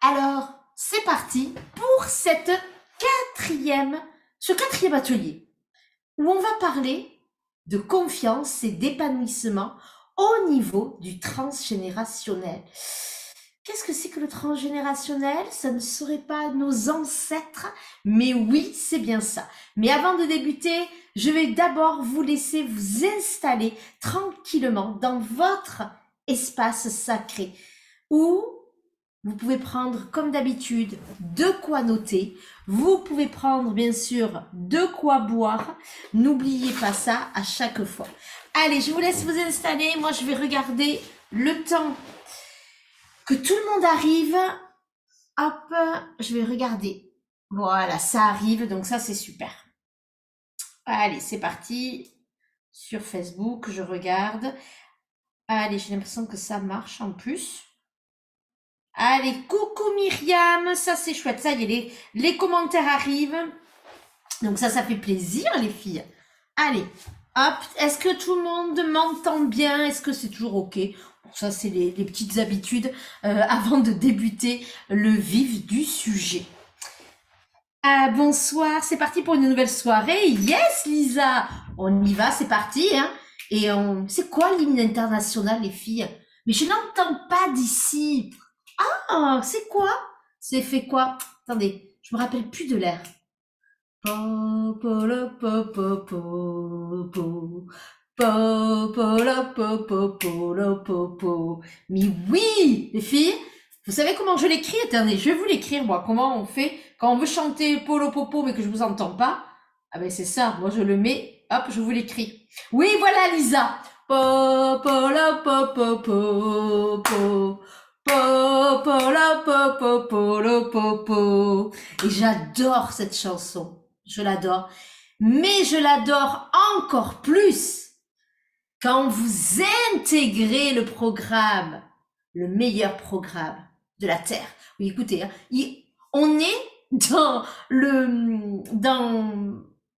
Alors, c'est parti pour ce quatrième atelier où on va parler de confiance et d'épanouissement au niveau du transgénérationnel. Qu'est-ce que c'est que le transgénérationnel? Ça ne serait pas nos ancêtres, mais oui, c'est bien ça. Mais avant de débuter, je vais d'abord vous laisser vous installer tranquillement dans votre espace sacré où vous pouvez prendre, comme d'habitude, de quoi noter. Vous pouvez prendre, bien sûr, de quoi boire. N'oubliez pas ça à chaque fois. Allez, je vous laisse vous installer. Moi, je vais regarder le temps que tout le monde arrive. Hop, je vais regarder. Voilà, ça arrive, donc ça, c'est super. Allez, c'est parti. Sur Facebook, je regarde. Allez, j'ai l'impression que ça marche en plus. Allez, coucou Myriam, ça c'est chouette, ça y est, les commentaires arrivent. Donc ça fait plaisir les filles. Allez, hop, est-ce que tout le monde m'entend bien? Est-ce que c'est toujours ok? Bon, ça c'est les petites habitudes avant de débuter le vif du sujet. Bonsoir, c'est parti pour une nouvelle soirée. Yes Lisa, on y va, c'est parti. Hein. Et c'est quoi l'hymne international les filles? Mais je n'entends pas d'ici. Ah, c'est quoi? C'est fait quoi? Attendez, je me rappelle plus de l'air. Mais oui, les filles, vous savez comment je l'écris? Attendez, je vais vous l'écrire, moi. Comment on fait quand on veut chanter Polo Popo mais que je vous entends pas? Ah ben c'est ça, moi je le mets, hop, je vous l'écris. Oui, voilà Lisa. Polo Popo Popo. Et j'adore cette chanson. Je l'adore. Mais je l'adore encore plus quand vous intégrez le programme, le meilleur programme de la Terre. Oui, écoutez, hein, on est dans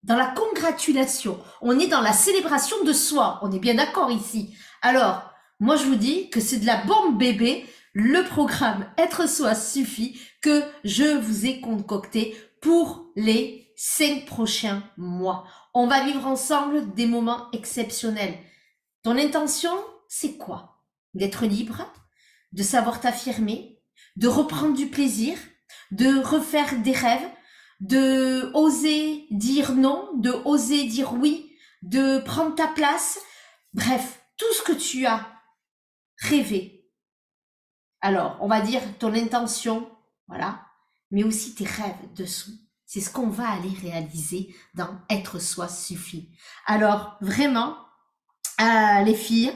la congratulation. On est dans la célébration de soi. On est bien d'accord ici. Alors, moi je vous dis que c'est de la bombe bébé. Le programme Être Soi suffit que je vous ai concocté pour les 5 prochains mois. On va vivre ensemble des moments exceptionnels. Ton intention, c'est quoi? D'être libre, de savoir t'affirmer, de reprendre du plaisir, de refaire des rêves, de oser dire non, de oser dire oui, de prendre ta place. Bref, tout ce que tu as rêvé. Alors, on va dire ton intention, voilà, mais aussi tes rêves dessous. C'est ce qu'on va aller réaliser dans Être Soi suffit. Alors, vraiment, les filles,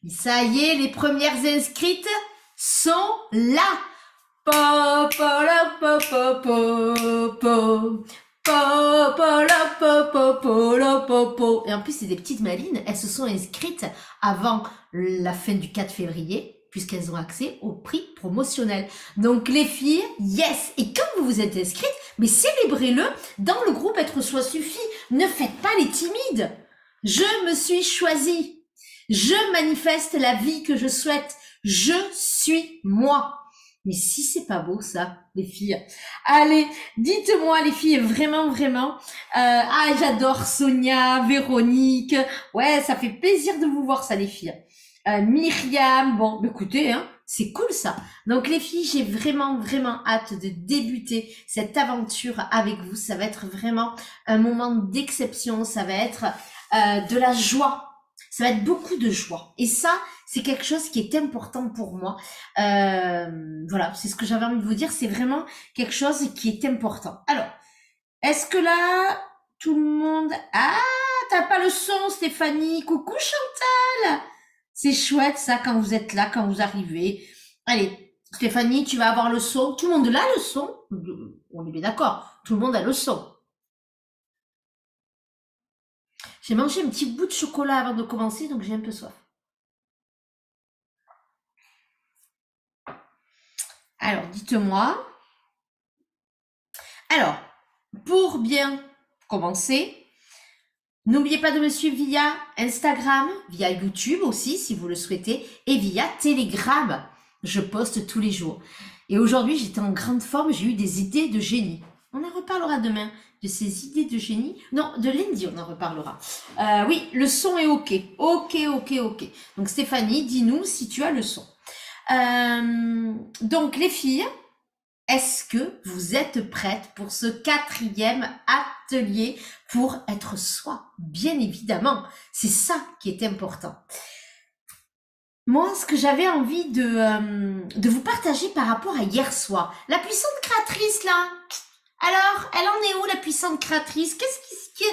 ça y est, les premières inscrites sont là. Et en plus, c'est des petites malines. Elles se sont inscrites avant la fin du 4 février, puisqu'elles ont accès au prix promotionnel. Donc, les filles, yes! Et quand vous vous êtes inscrites, mais célébrez-le dans le groupe Être Soi suffit. Ne faites pas les timides. Je me suis choisie. Je manifeste la vie que je souhaite. Je suis moi. Mais si c'est pas beau ça, les filles. Allez, dites-moi les filles, vraiment, vraiment. J'adore Sonia, Véronique. Ouais, ça fait plaisir de vous voir ça les filles. Myriam, bon, écoutez, hein, c'est cool ça. Donc les filles, j'ai vraiment, vraiment hâte de débuter cette aventure avec vous. Ça va être vraiment un moment d'exception. Ça va être de la joie. Ça va être beaucoup de joie. Et ça, c'est quelque chose qui est important pour moi. Voilà, c'est ce que j'avais envie de vous dire. C'est vraiment quelque chose qui est important. Alors, est-ce que là, tout le monde... Ah, t'as pas le son, Stéphanie. Coucou, Chantal. C'est chouette, ça, quand vous êtes là, quand vous arrivez. Allez, Stéphanie, tu vas avoir le son. Tout le monde a le son. On est bien d'accord. Tout le monde a le son. J'ai mangé un petit bout de chocolat avant de commencer, donc j'ai un peu soif. Alors, dites-moi. Alors, pour bien commencer, n'oubliez pas de me suivre via Instagram, via YouTube aussi, si vous le souhaitez, et via Telegram. je poste tous les jours. Et aujourd'hui, j'étais en grande forme, j'ai eu des idées de génie. On en reparlera demain de ces idées de génie. Non, de lundi, on en reparlera. Oui, le son est OK. OK. Donc Stéphanie, dis-nous si tu as le son. Donc les filles, est-ce que vous êtes prêtes pour ce 4e atelier pour être soi? Bien évidemment, c'est ça qui est important. Moi, ce que j'avais envie de vous partager par rapport à hier soir, la puissante créatrice là, alors, elle en est où la puissante créatrice? Qu'est-ce qui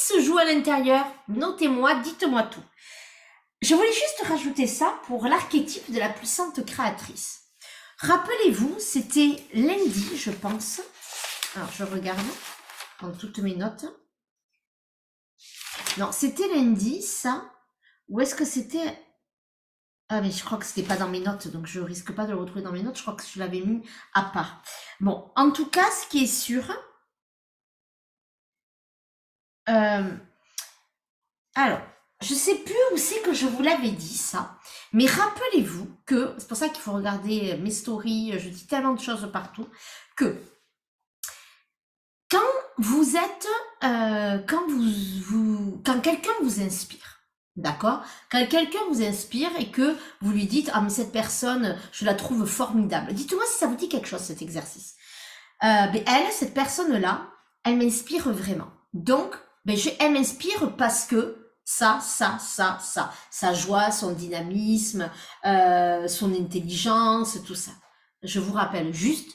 se joue à l'intérieur? Notez-moi, dites-moi tout. Je voulais juste rajouter ça pour l'archétype de la puissante créatrice. Rappelez-vous, c'était lundi, je pense. Alors, je regarde, prends toutes mes notes. Non, c'était lundi, ça. Ou est-ce que c'était... Ah, mais je crois que c'était pas dans mes notes, donc je risque pas de le retrouver dans mes notes. Je crois que je l'avais mis à part. Bon, en tout cas, ce qui est sûr... alors, je sais plus où c'est que je vous l'avais dit, ça. Mais rappelez-vous que... C'est pour ça qu'il faut regarder mes stories. Je dis tellement de choses partout. Que quand vous êtes... quand quelqu'un vous inspire, d'accord? Quand quelqu'un vous inspire et que vous lui dites « Ah, mais cette personne, je la trouve formidable. » Dites-moi si ça vous dit quelque chose, cet exercice. Mais elle, cette personne-là, elle m'inspire vraiment. Donc, elle m'inspire parce que sa joie, son dynamisme, son intelligence, tout ça. Je vous rappelle juste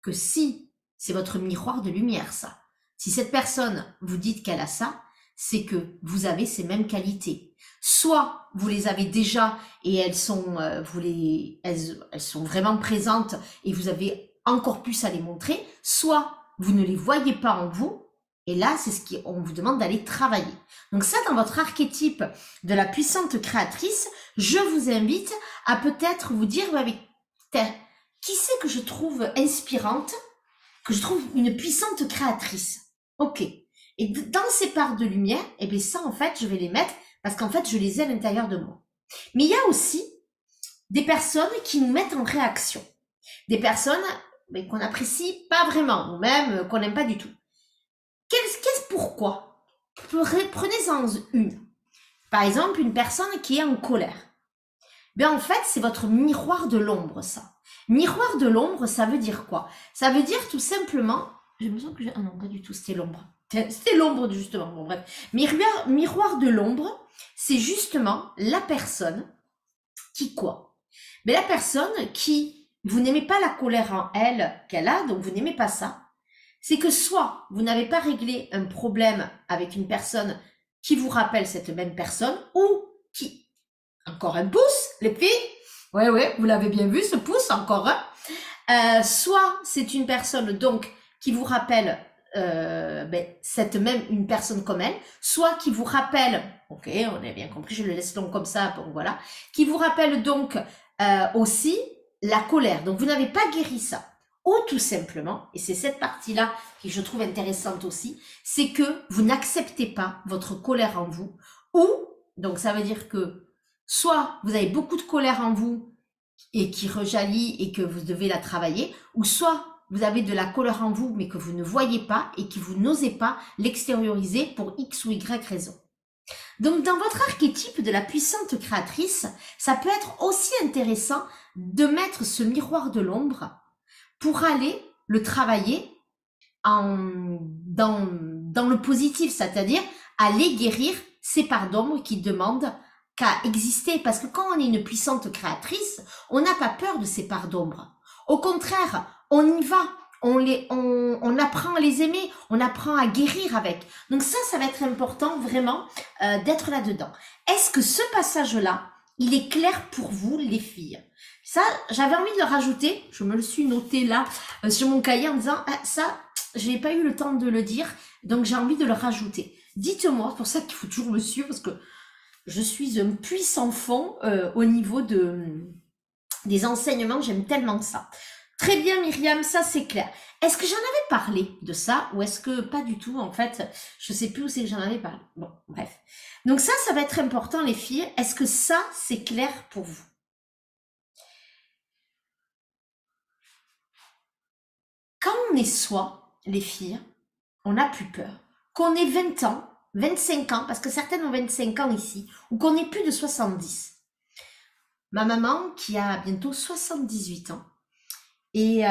que si c'est votre miroir de lumière, ça, si cette personne vous dit qu'elle a ça, c'est que vous avez ces mêmes qualités. Soit vous les avez déjà et elles sont, elles sont vraiment présentes et vous avez encore plus à les montrer, soit vous ne les voyez pas en vous, et là, c'est ce qu'on vous demande d'aller travailler. Donc ça, dans votre archétype de la puissante créatrice, je vous invite à peut-être vous dire, qui c'est que je trouve inspirante, que je trouve une puissante créatrice? Ok. Et dans ces parts de lumière, et bien ça, en fait, je vais les mettre parce qu'en fait, je les ai à l'intérieur de moi. Mais il y a aussi des personnes qui nous mettent en réaction. Des personnes qu'on n'apprécie pas vraiment, ou même qu'on n'aime pas du tout. Pourquoi? Prenez-en une. Par exemple, une personne qui est en colère. En fait, c'est votre miroir de l'ombre, ça. Miroir de l'ombre, ça veut dire quoi? Ça veut dire tout simplement... J'ai l'impression que j'ai... Ah non, pas du tout, c'était l'ombre. C'était l'ombre, justement. Bon, bref. Miroir de l'ombre, c'est justement la personne qui quoi? La personne qui... Vous n'aimez pas la colère en elle qu'elle a, donc vous n'aimez pas ça. C'est que soit vous n'avez pas réglé un problème avec une personne qui vous rappelle cette même personne, ou qui... Encore un pouce, les filles? Ouais, vous l'avez bien vu, ce pouce, encore un. Soit c'est une personne donc qui vous rappelle une personne comme elle, soit qui vous rappelle, ok, on a bien compris, je le laisse donc comme ça, bon voilà, qui vous rappelle donc aussi la colère. Donc vous n'avez pas guéri ça. Ou tout simplement, et c'est cette partie-là que je trouve intéressante aussi, c'est que vous n'acceptez pas votre colère en vous, ou, donc ça veut dire que soit vous avez beaucoup de colère en vous et qui rejaillit et que vous devez la travailler, ou soit vous avez de la colère en vous mais que vous ne voyez pas et que vous n'osez pas l'extérioriser pour X ou Y raison. Donc dans votre archétype de la puissante créatrice, ça peut être aussi intéressant de mettre ce miroir de l'ombre pour aller le travailler dans le positif, c'est-à-dire aller guérir ces parts d'ombre qui demandent qu'à exister. Parce que quand on est une puissante créatrice, on n'a pas peur de ces parts d'ombre. Au contraire, on y va, on apprend à les aimer, on apprend à guérir avec. Donc ça va être important vraiment d'être là-dedans. Est-ce que ce passage-là, il est clair pour vous, les filles? Ça, j'avais envie de le rajouter. Je me le suis noté là sur mon cahier en disant ça, j'ai pas eu le temps de le dire, donc j'ai envie de le rajouter. Dites-moi, c'est pour ça qu'il faut toujours me suivre parce que je suis un puissant fond au niveau des enseignements. J'aime tellement ça. Très bien, Myriam, ça c'est clair. Est-ce que j'en avais parlé de ça ou est-ce que pas du tout? En fait, je sais plus où c'est que j'en avais parlé. Bon, bref. Donc ça va être important, les filles. Est-ce que ça, c'est clair pour vous? Quand on est soi, les filles, on n'a plus peur. Qu'on ait 20 ans, 25 ans, parce que certaines ont 25 ans ici, ou qu'on ait plus de 70. Ma maman, qui a bientôt 78 ans, et,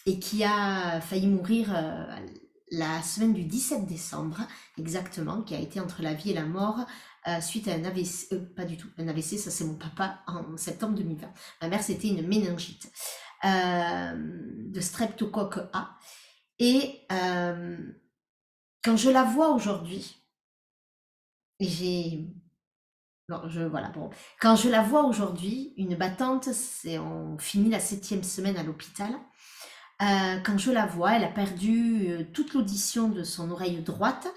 et qui a failli mourir la semaine du 17 décembre, exactement, qui a été entre la vie et la mort suite à un AVC, pas du tout, un AVC, ça c'est mon papa, en septembre 2020. Ma mère, c'était une méningite de streptocoque A. Et quand je la vois aujourd'hui, j'ai... Non, voilà, bon. Quand je la vois aujourd'hui, une battante, on finit la 7e semaine à l'hôpital. Quand je la vois, elle a perdu toute l'audition de son oreille droite.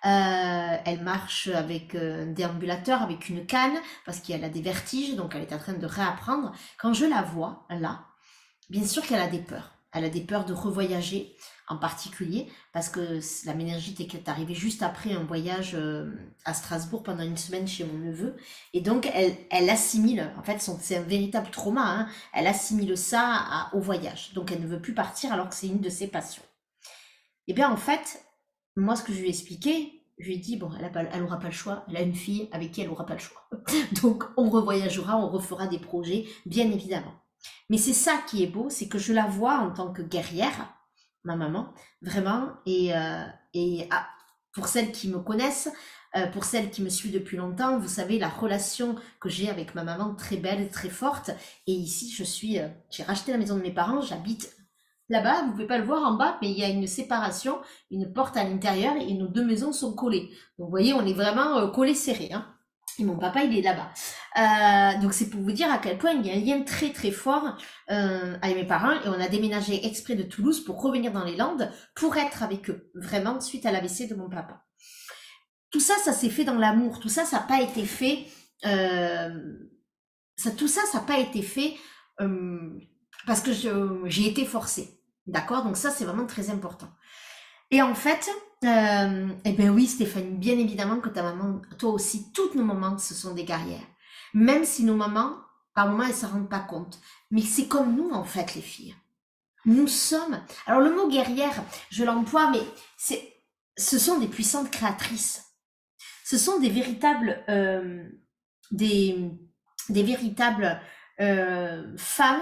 Elle marche avec un déambulateur, avec une canne, parce qu'elle a des vertiges, donc elle est en train de réapprendre. Quand je la vois, là, bien sûr qu'elle a des peurs. Elle a des peurs de revoyager, en particulier, parce que la méningite est arrivée juste après un voyage à Strasbourg pendant une semaine chez mon neveu. Et donc, elle assimile, en fait, c'est un véritable trauma, hein, elle assimile ça au voyage. Donc, elle ne veut plus partir alors que c'est une de ses passions. Et bien, en fait, moi, ce que je lui ai expliqué, je lui ai dit, bon, elle n'aura pas le choix, elle a une fille avec qui elle n'aura pas le choix. Donc, on revoyagera, on refera des projets, bien évidemment. Mais c'est ça qui est beau, c'est que je la vois en tant que guerrière, ma maman, vraiment, et pour celles qui me connaissent, pour celles qui me suivent depuis longtemps, vous savez, la relation que j'ai avec ma maman, très belle, très forte, et ici, j'ai racheté la maison de mes parents, j'habite là-bas, vous pouvez pas le voir en bas, mais il y a une séparation, une porte à l'intérieur, et nos deux maisons sont collées. Donc, vous voyez, on est vraiment collés serrés, hein. Et mon papa, il est là-bas. Donc, c'est pour vous dire à quel point il y a un lien très, très fort avec mes parents. Et on a déménagé exprès de Toulouse pour revenir dans les Landes, pour être avec eux, vraiment, suite à l'AVC de mon papa. Tout ça, ça s'est fait dans l'amour. Tout ça, ça n'a pas été fait... tout ça, ça n'a pas été fait parce que j'ai été forcée. D'accord? Donc ça, c'est vraiment très important. Et en fait, eh ben oui, Stéphanie, bien évidemment que ta maman, toi aussi, toutes nos mamans, ce sont des guerrières. Même si nos mamans, par moments, elles ne s'en rendent pas compte. Mais c'est comme nous, en fait, les filles. Nous sommes... Alors, le mot guerrière, je l'emploie, mais ce sont des puissantes créatrices. Ce sont des véritables... des véritables femmes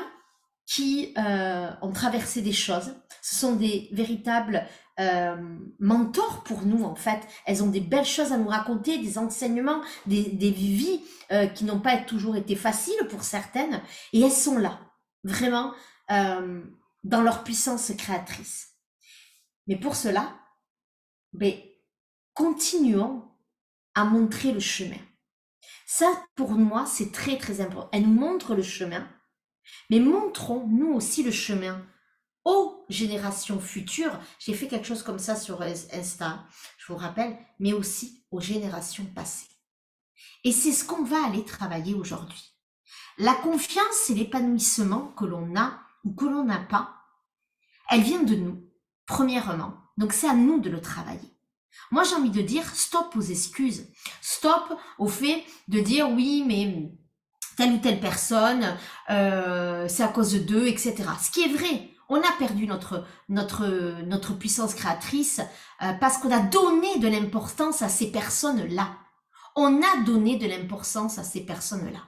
qui ont traversé des choses. Ce sont des véritables mentors pour nous, en fait. Elles ont des belles choses à nous raconter, des enseignements, des vies qui n'ont pas toujours été faciles pour certaines. Et elles sont là, vraiment, dans leur puissance créatrice. Mais pour cela, continuons à montrer le chemin. Ça, pour moi, c'est très, très important. Elle nous montre le chemin, mais montrons, nous aussi, le chemin aux générations futures. J'ai fait quelque chose comme ça sur Insta, je vous rappelle, mais aussi aux générations passées. Et c'est ce qu'on va aller travailler aujourd'hui. La confiance et l'épanouissement que l'on a ou que l'on n'a pas, elle vient de nous, premièrement. Donc, c'est à nous de le travailler. Moi, j'ai envie de dire stop aux excuses. Stop au fait de dire oui, mais telle ou telle personne, c'est à cause d'eux, etc. Ce qui est vrai. On a perdu notre puissance créatrice parce qu'on a donné de l'importance à ces personnes-là. On a donné de l'importance à ces personnes-là.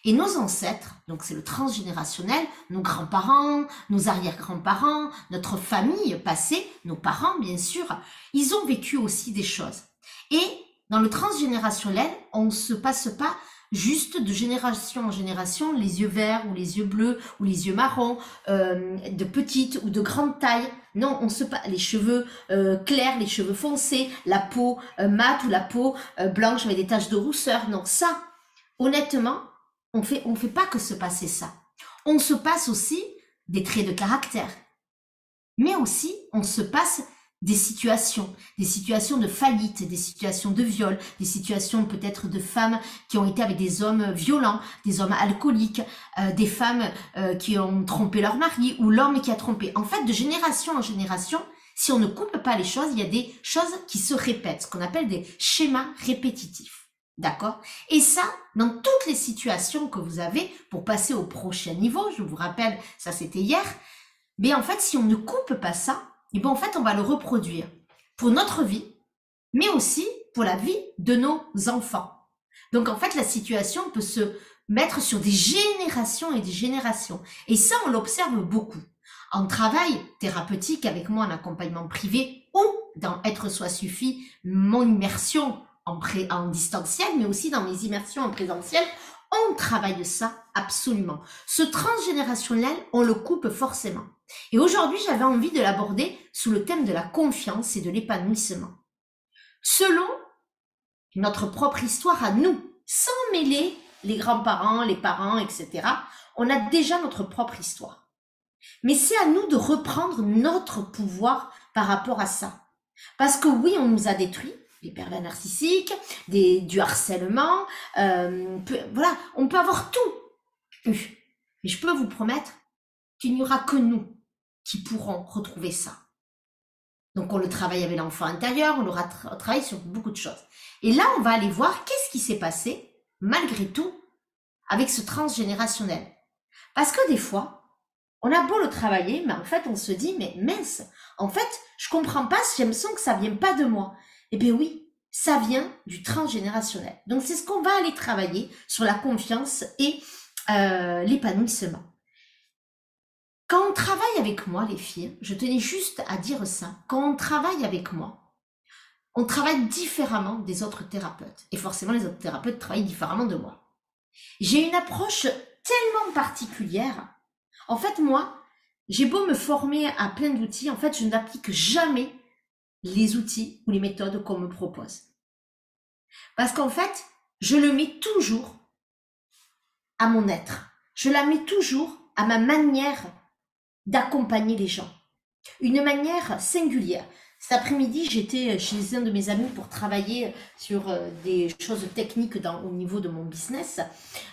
Et nos ancêtres, donc c'est le transgénérationnel, nos grands-parents, nos arrière-grands-parents, notre famille passée, nos parents bien sûr, ils ont vécu aussi des choses. Et dans le transgénérationnel, on ne se passe pas juste de génération en génération, les yeux verts ou les yeux bleus ou les yeux marrons, de petite ou de grande taille. Non, on se passe les cheveux clairs, les cheveux foncés, la peau mate ou la peau blanche avec des taches de rousseur. Non, ça, honnêtement, on fait pas que se passer ça. On se passe aussi des traits de caractère. Mais aussi, on se passe des situations de faillite, des situations de viol, des situations peut-être de femmes qui ont été avec des hommes violents, des hommes alcooliques, des femmes qui ont trompé leur mari ou l'homme qui a trompé. En fait, de génération en génération, si on ne coupe pas les choses, il y a des choses qui se répètent, ce qu'on appelle des schémas répétitifs. D'accord? Et ça, dans toutes les situations que vous avez pour passer au prochain niveau, je vous rappelle, ça c'était hier, mais en fait, si on ne coupe pas ça, et ben en fait, on va le reproduire pour notre vie, mais aussi pour la vie de nos enfants. Donc en fait, la situation peut se mettre sur des générations et des générations. Et ça, on l'observe beaucoup. En travail thérapeutique avec moi en accompagnement privé ou dans Être Soi Suffit, mon immersion en distanciel, mais aussi dans mes immersions en présentiel, on travaille ça absolument. Ce transgénérationnel, on le coupe forcément. Et aujourd'hui, j'avais envie de l'aborder sous le thème de la confiance et de l'épanouissement. Selon notre propre histoire à nous, sans mêler les grands-parents, les parents, etc., on a déjà notre propre histoire. Mais c'est à nous de reprendre notre pouvoir par rapport à ça. Parce que oui, on nous a détruit, des pervers narcissiques, du harcèlement, voilà, on peut avoir tout. Mais je peux vous promettre qu'il n'y aura que nous qui pourrons retrouver ça. Donc on le travaille avec l'enfant intérieur, on le travaille sur beaucoup de choses. Et là, on va aller voir qu'est-ce qui s'est passé, malgré tout, avec ce transgénérationnel. Parce que des fois, on a beau le travailler, mais en fait, on se dit, mais mince, en fait, je comprends pas, j'ai l'impression que ça vient pas de moi. Eh bien oui, ça vient du transgénérationnel. Donc c'est ce qu'on va aller travailler sur la confiance et l'épanouissement. Quand on travaille avec moi, les filles, je tenais juste à dire ça, quand on travaille avec moi, on travaille différemment des autres thérapeutes. Et forcément, les autres thérapeutes travaillent différemment de moi. J'ai une approche tellement particulière. En fait, moi, j'ai beau me former à plein d'outils, en fait, je n'applique jamais les outils ou les méthodes qu'on me propose. Parce qu'en fait, je le mets toujours à mon être. Je la mets toujours à ma manière d'accompagner les gens. Une manière singulière. Cet après-midi, j'étais chez un de mes amis pour travailler sur des choses techniques au niveau de mon business.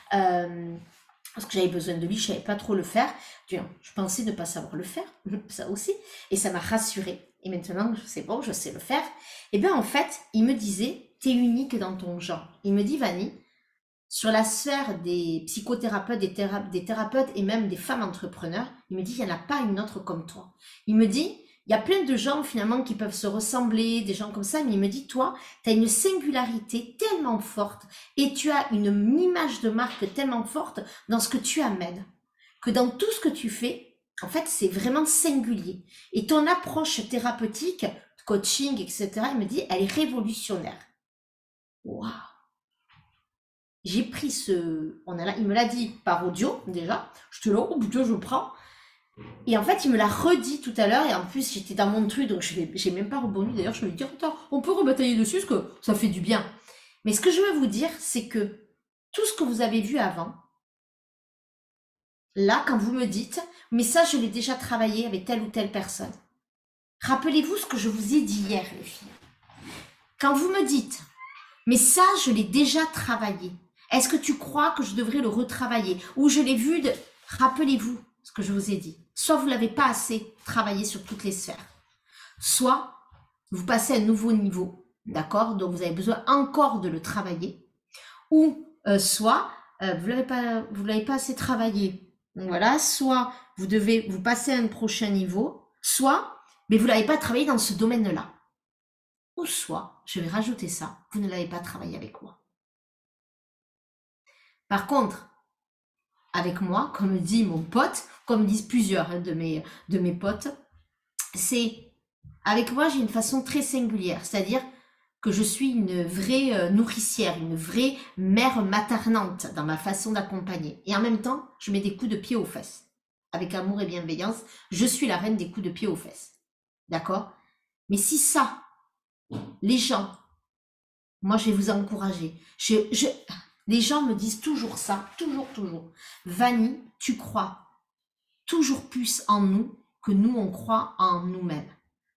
Parce que j'avais besoin de lui, je ne savais pas trop le faire. Je pensais ne pas savoir le faire, ça aussi. Et ça m'a rassurée. Et maintenant, c'est bon, je sais le faire. Et bien en fait, il me disait, tu es unique dans ton genre. Il me dit, Vanny, sur la sphère des psychothérapeutes, des thérapeutes et même des femmes entrepreneurs, il me dit, il n'y en a pas une autre comme toi. Il me dit, il y a plein de gens finalement qui peuvent se ressembler, des gens comme ça, mais il me dit, toi, tu as une singularité tellement forte et tu as une image de marque tellement forte dans ce que tu amènes, que dans tout ce que tu fais, en fait, c'est vraiment singulier. Et ton approche thérapeutique, coaching, etc., il me dit, elle est révolutionnaire. Waouh! J'ai pris il me l'a dit par audio déjà, je te le oh putain, je prends. Et en fait, il me l'a redit tout à l'heure, et en plus, j'étais dans mon truc, donc j'ai même pas rebondi. D'ailleurs, je me dis, attends, on peut rebatailler dessus, parce que ça fait du bien. Mais ce que je veux vous dire, c'est que tout ce que vous avez vu avant, là, quand vous me dites, mais ça, je l'ai déjà travaillé avec telle ou telle personne. Rappelez-vous ce que je vous ai dit hier, les filles. Quand vous me dites, mais ça, je l'ai déjà travaillé. Est-ce que tu crois que je devrais le retravailler? Ou je l'ai vu de... Rappelez-vous ce que je vous ai dit. Soit vous ne l'avez pas assez travaillé sur toutes les sphères. Soit vous passez à un nouveau niveau, d'accord? Donc vous avez besoin encore de le travailler. Ou soit vous ne l'avez pas assez travaillé. Donc, voilà, soit vous devez vous passer à un prochain niveau, soit mais vous ne l'avez pas travaillé dans ce domaine-là. Ou soit, je vais rajouter ça, vous ne l'avez pas travaillé avec moi. Par contre, avec moi, comme dit mon pote, comme disent plusieurs de mes potes, c'est avec moi j'ai une façon très singulière, c'est-à-dire que je suis une vraie nourricière, une vraie mère maternante dans ma façon d'accompagner. Et en même temps, je mets des coups de pied aux fesses. Avec amour et bienveillance, je suis la reine des coups de pied aux fesses. D'accord? Mais si ça, les gens, moi je vais vous encourager. Les gens me disent toujours ça, toujours. Vanny, tu crois toujours plus en nous que nous, on croit en nous-mêmes.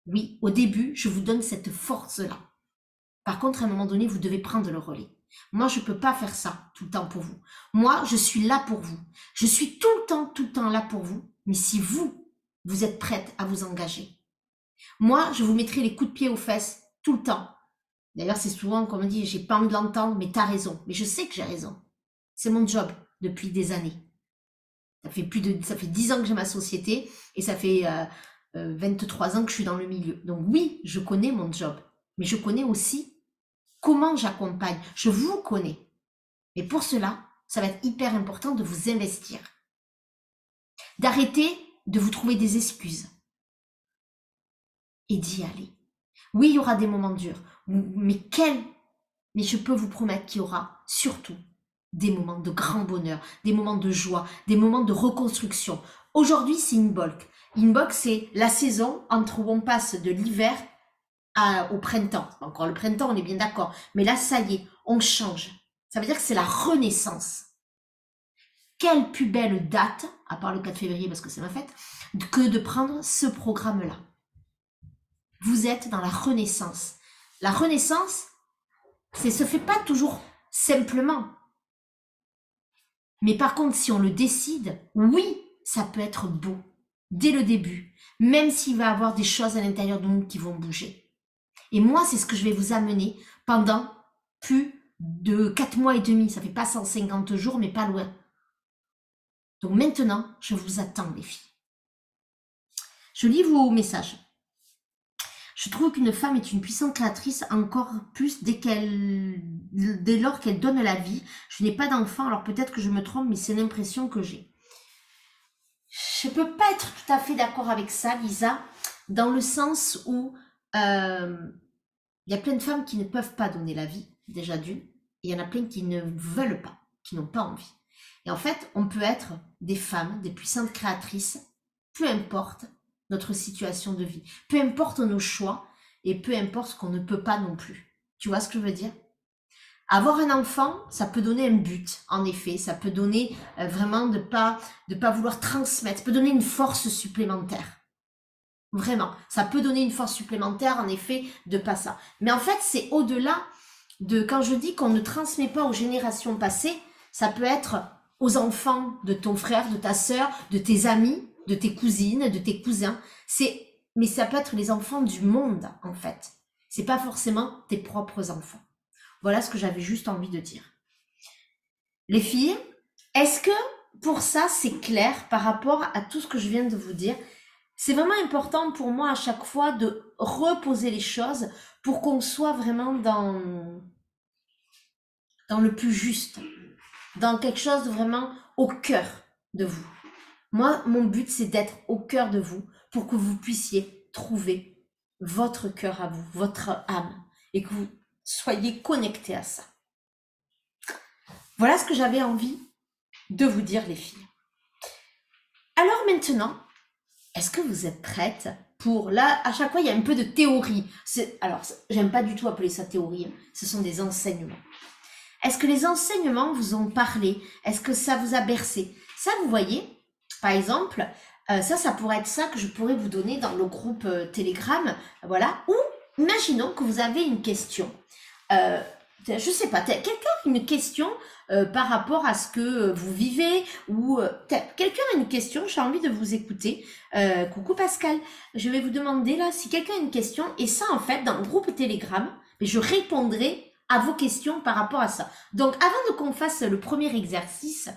Oui, au début, je vous donne cette force-là. Par contre, à un moment donné, vous devez prendre le relais. Moi, je ne peux pas faire ça tout le temps pour vous. Moi, je suis là pour vous. Je suis tout le temps là pour vous. Mais si vous êtes prête à vous engager. Moi, je vous mettrai les coups de pied aux fesses tout le temps. D'ailleurs, c'est souvent qu'on me dit, j'ai pas envie de l'entendre, mais t'as raison. Mais je sais que j'ai raison. C'est mon job depuis des années. Ça fait 10 ans que j'ai ma société et ça fait 23 ans que je suis dans le milieu. Donc oui, je connais mon job, mais je connais aussi comment j'accompagne. Je vous connais. Mais pour cela, ça va être hyper important de vous investir. D'arrêter de vous trouver des excuses et d'y aller. Oui, il y aura des moments durs, mais mais je peux vous promettre qu'il y aura surtout des moments de grand bonheur, des moments de joie, des moments de reconstruction. Aujourd'hui, c'est Inbolk. Inbolk, c'est la saison entre où on passe de l'hiver au printemps. Encore le printemps, on est bien d'accord. Mais là, ça y est, on change. Ça veut dire que c'est la renaissance. Quelle plus belle date, à part le 4 février parce que c'est ma fête, que de prendre ce programme-là. Vous êtes dans la renaissance. La renaissance, se fait pas toujours simplement. Mais par contre, si on le décide, oui, ça peut être beau dès le début, même s'il va y avoir des choses à l'intérieur de nous qui vont bouger. Et moi, c'est ce que je vais vous amener pendant plus de 4 mois et demi. Ça fait pas 150 jours, mais pas loin. Donc maintenant, je vous attends, les filles. Je lis vos messages. Je trouve qu'une femme est une puissante créatrice encore plus dès lors qu'elle donne la vie. Je n'ai pas d'enfant, alors peut-être que je me trompe, mais c'est l'impression que j'ai. Je peux pas être tout à fait d'accord avec ça, Lisa, dans le sens où il y a plein de femmes qui ne peuvent pas donner la vie, déjà d'une, et il y en a plein qui ne veulent pas, qui n'ont pas envie. Et en fait, on peut être des femmes, des puissantes créatrices, peu importe notre situation de vie, peu importe nos choix, et peu importe ce qu'on ne peut pas non plus. Tu vois ce que je veux dire? Avoir un enfant, ça peut donner un but, en effet, ça peut donner vraiment de pas vouloir transmettre, ça peut donner une force supplémentaire. Vraiment, ça peut donner une force supplémentaire, en effet, de pas ça. Mais en fait, c'est au-delà de, quand je dis qu'on ne transmet pas aux générations passées, ça peut être aux enfants de ton frère, de ta sœur, de tes amis, de tes cousines, de tes cousins. Mais ça peut être les enfants du monde, en fait. C'est pas forcément tes propres enfants. Voilà ce que j'avais juste envie de dire. Les filles, est-ce que pour ça, c'est clair par rapport à tout ce que je viens de vous dire? C'est vraiment important pour moi à chaque fois de reposer les choses pour qu'on soit vraiment dans le plus juste, dans quelque chose de vraiment au cœur de vous. Moi, mon but, c'est d'être au cœur de vous pour que vous puissiez trouver votre cœur à vous, votre âme, et que vous soyez connectés à ça. Voilà ce que j'avais envie de vous dire, les filles. Alors maintenant, est-ce que vous êtes prêtes pour... Là, à chaque fois, il y a un peu de théorie. Alors, j'aime pas du tout appeler ça théorie. Ce sont des enseignements. Est-ce que les enseignements vous ont parlé? Est-ce que ça vous a bercé? Ça, vous voyez, par exemple, ça pourrait être ça que je pourrais vous donner dans le groupe Telegram. Voilà. Ou, imaginons que vous avez une question. Je sais pas, quelqu'un a une question par rapport à ce que vous vivez ou quelqu'un a une question, j'ai envie de vous écouter. Coucou Pascal, je vais vous demander là si quelqu'un a une question et ça en fait dans le groupe Telegram, je répondrai à vos questions par rapport à ça. Donc avant qu'on fasse le premier exercice,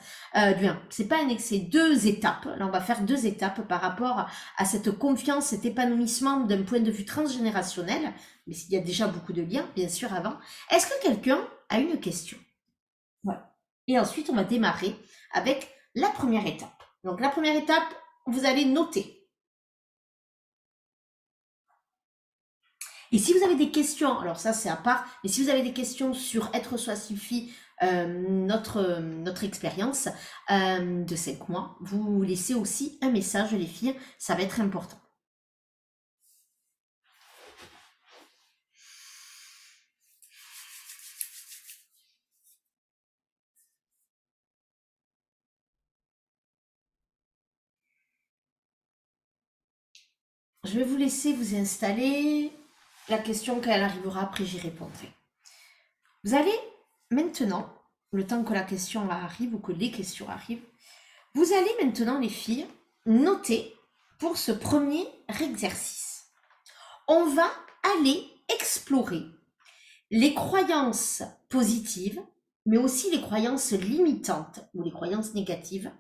c'est pas c'est 2 étapes. Là on va faire 2 étapes par rapport à cette confiance, cet épanouissement d'un point de vue transgénérationnel. Mais il y a déjà beaucoup de liens, bien sûr, avant. Est-ce que quelqu'un a une question? Voilà. Et ensuite, on va démarrer avec la première étape. Donc, la première étape, vous allez noter. Et si vous avez des questions, alors ça, c'est à part, mais si vous avez des questions sur Être Soi suffit, notre expérience de 5 mois, vous laissez aussi un message, les filles, ça va être important. Je vais vous laisser vous installer. La question, quand elle arrivera, après j'y répondrai. Vous allez maintenant, le temps que la question arrive ou que les questions arrivent, vous allez maintenant, les filles, noter pour ce premier exercice. On va aller explorer les croyances positives, mais aussi les croyances limitantes ou les croyances négatives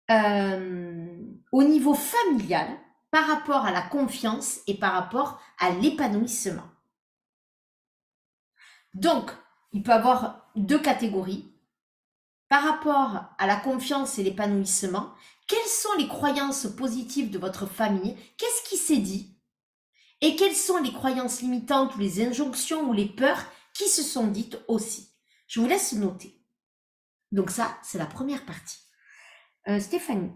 au niveau familial par rapport à la confiance et par rapport à l'épanouissement. Donc, il peut y avoir deux catégories. Par rapport à la confiance et l'épanouissement, quelles sont les croyances positives de votre famille? Qu'est-ce qui s'est dit? Et quelles sont les croyances limitantes ou les injonctions ou les peurs qui se sont dites aussi? Je vous laisse noter. Donc ça, c'est la première partie. Stéphanie,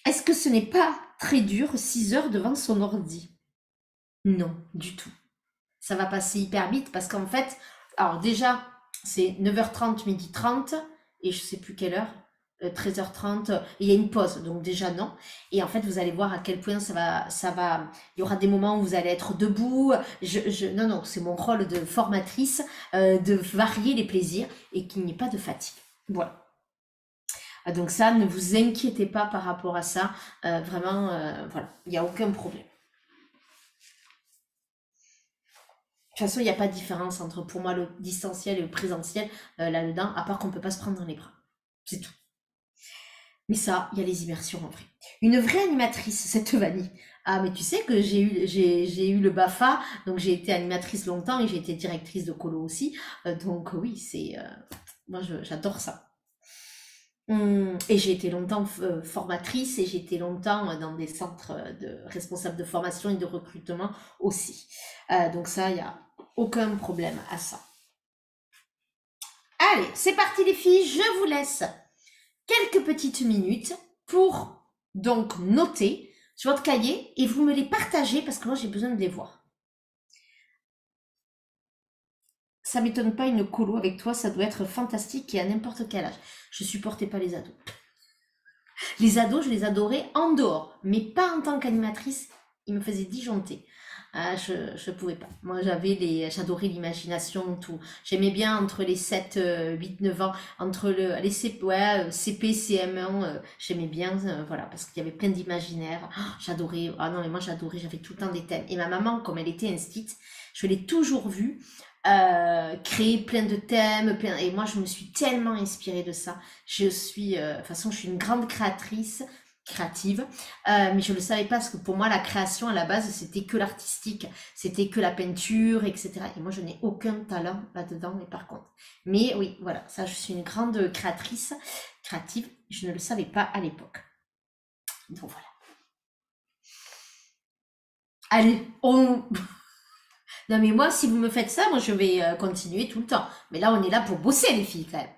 est-ce que ce n'est pas très dur 6 heures devant son ordi? Non, du tout. Ça va passer hyper vite parce qu'en fait, alors déjà, c'est 9h30, 12h30 et je sais plus quelle heure, 13h30, et il y a une pause, donc déjà non. Et en fait, vous allez voir à quel point il y aura des moments où vous allez être debout. Non, c'est mon rôle de formatrice, de varier les plaisirs et qu'il n'y ait pas de fatigue. Voilà. Donc ça, ne vous inquiétez pas par rapport à ça. Vraiment, voilà, il n'y a aucun problème. De toute façon, il n'y a pas de différence entre, pour moi, le distanciel et le présentiel là-dedans, à part qu'on ne peut pas se prendre dans les bras. C'est tout. Mais ça, il y a les immersions en vrai. Une vraie animatrice, cette Vanille. Ah, mais tu sais que j'ai eu le BAFA, donc j'ai été animatrice longtemps et j'ai été directrice de colo aussi. Donc oui, moi, j'adore ça. Et j'ai été longtemps formatrice et j'ai été longtemps dans des centres de responsables de formation et de recrutement aussi. Donc ça, il n'y a aucun problème à ça. Allez, c'est parti les filles, je vous laisse quelques petites minutes pour donc noter sur votre cahier et vous me les partagez parce que moi j'ai besoin de les voir. Ça m'étonne pas une colo avec toi, ça doit être fantastique et à n'importe quel âge. Je supportais pas les ados. Les ados, je les adorais en dehors, mais pas en tant qu'animatrice. Ils me faisaient disjoncter. Ah, je pouvais pas. Moi, j'adorais l'imagination, tout. J'aimais bien entre les 7, 8, 9 ans, entre les CP, CM1, j'aimais bien, voilà, parce qu'il y avait plein d'imaginaire. Ah, j'adorais. Ah non, mais moi, j'adorais, j'avais tout le temps des thèmes. Et ma maman, comme elle était instite, je l'ai toujours vue créer plein de thèmes, et moi, je me suis tellement inspirée de ça. De toute façon, je suis une grande créative, mais je ne le savais pas parce que pour moi la création à la base c'était que l'artistique, c'était que la peinture, etc. Et moi je n'ai aucun talent là-dedans, mais par contre. Mais oui, voilà, ça je suis une grande créative, je ne le savais pas à l'époque. Donc voilà. Allez, Non mais moi si vous me faites ça, moi je vais continuer tout le temps. Mais là on est là pour bosser les filles quand même.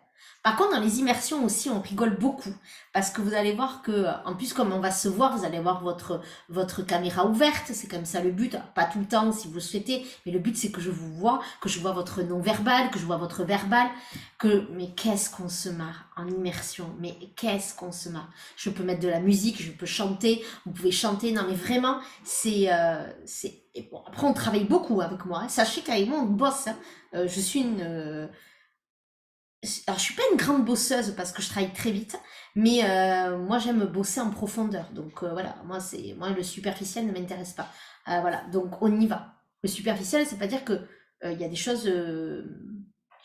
Par contre, dans les immersions aussi, on rigole beaucoup parce que vous allez voir que, en plus, comme on va se voir, vous allez voir votre caméra ouverte. C'est comme ça le but. Pas tout le temps si vous le souhaitez, mais le but c'est que je vous vois, que je vois votre non-verbal, que je vois votre verbal. Mais qu'est-ce qu'on se marre en immersion. Mais qu'est-ce qu'on se marre. Je peux mettre de la musique, je peux chanter. Vous pouvez chanter. Non, mais vraiment, et bon, après, on travaille beaucoup avec moi. Hein. Sachez qu'avec moi, on bosse. Hein. Je suis alors, je suis pas une grande bosseuse parce que je travaille très vite, mais moi j'aime bosser en profondeur. Donc voilà, moi le superficiel ne m'intéresse pas. Voilà, donc on y va. Le superficiel, c'est pas dire que il y a des choses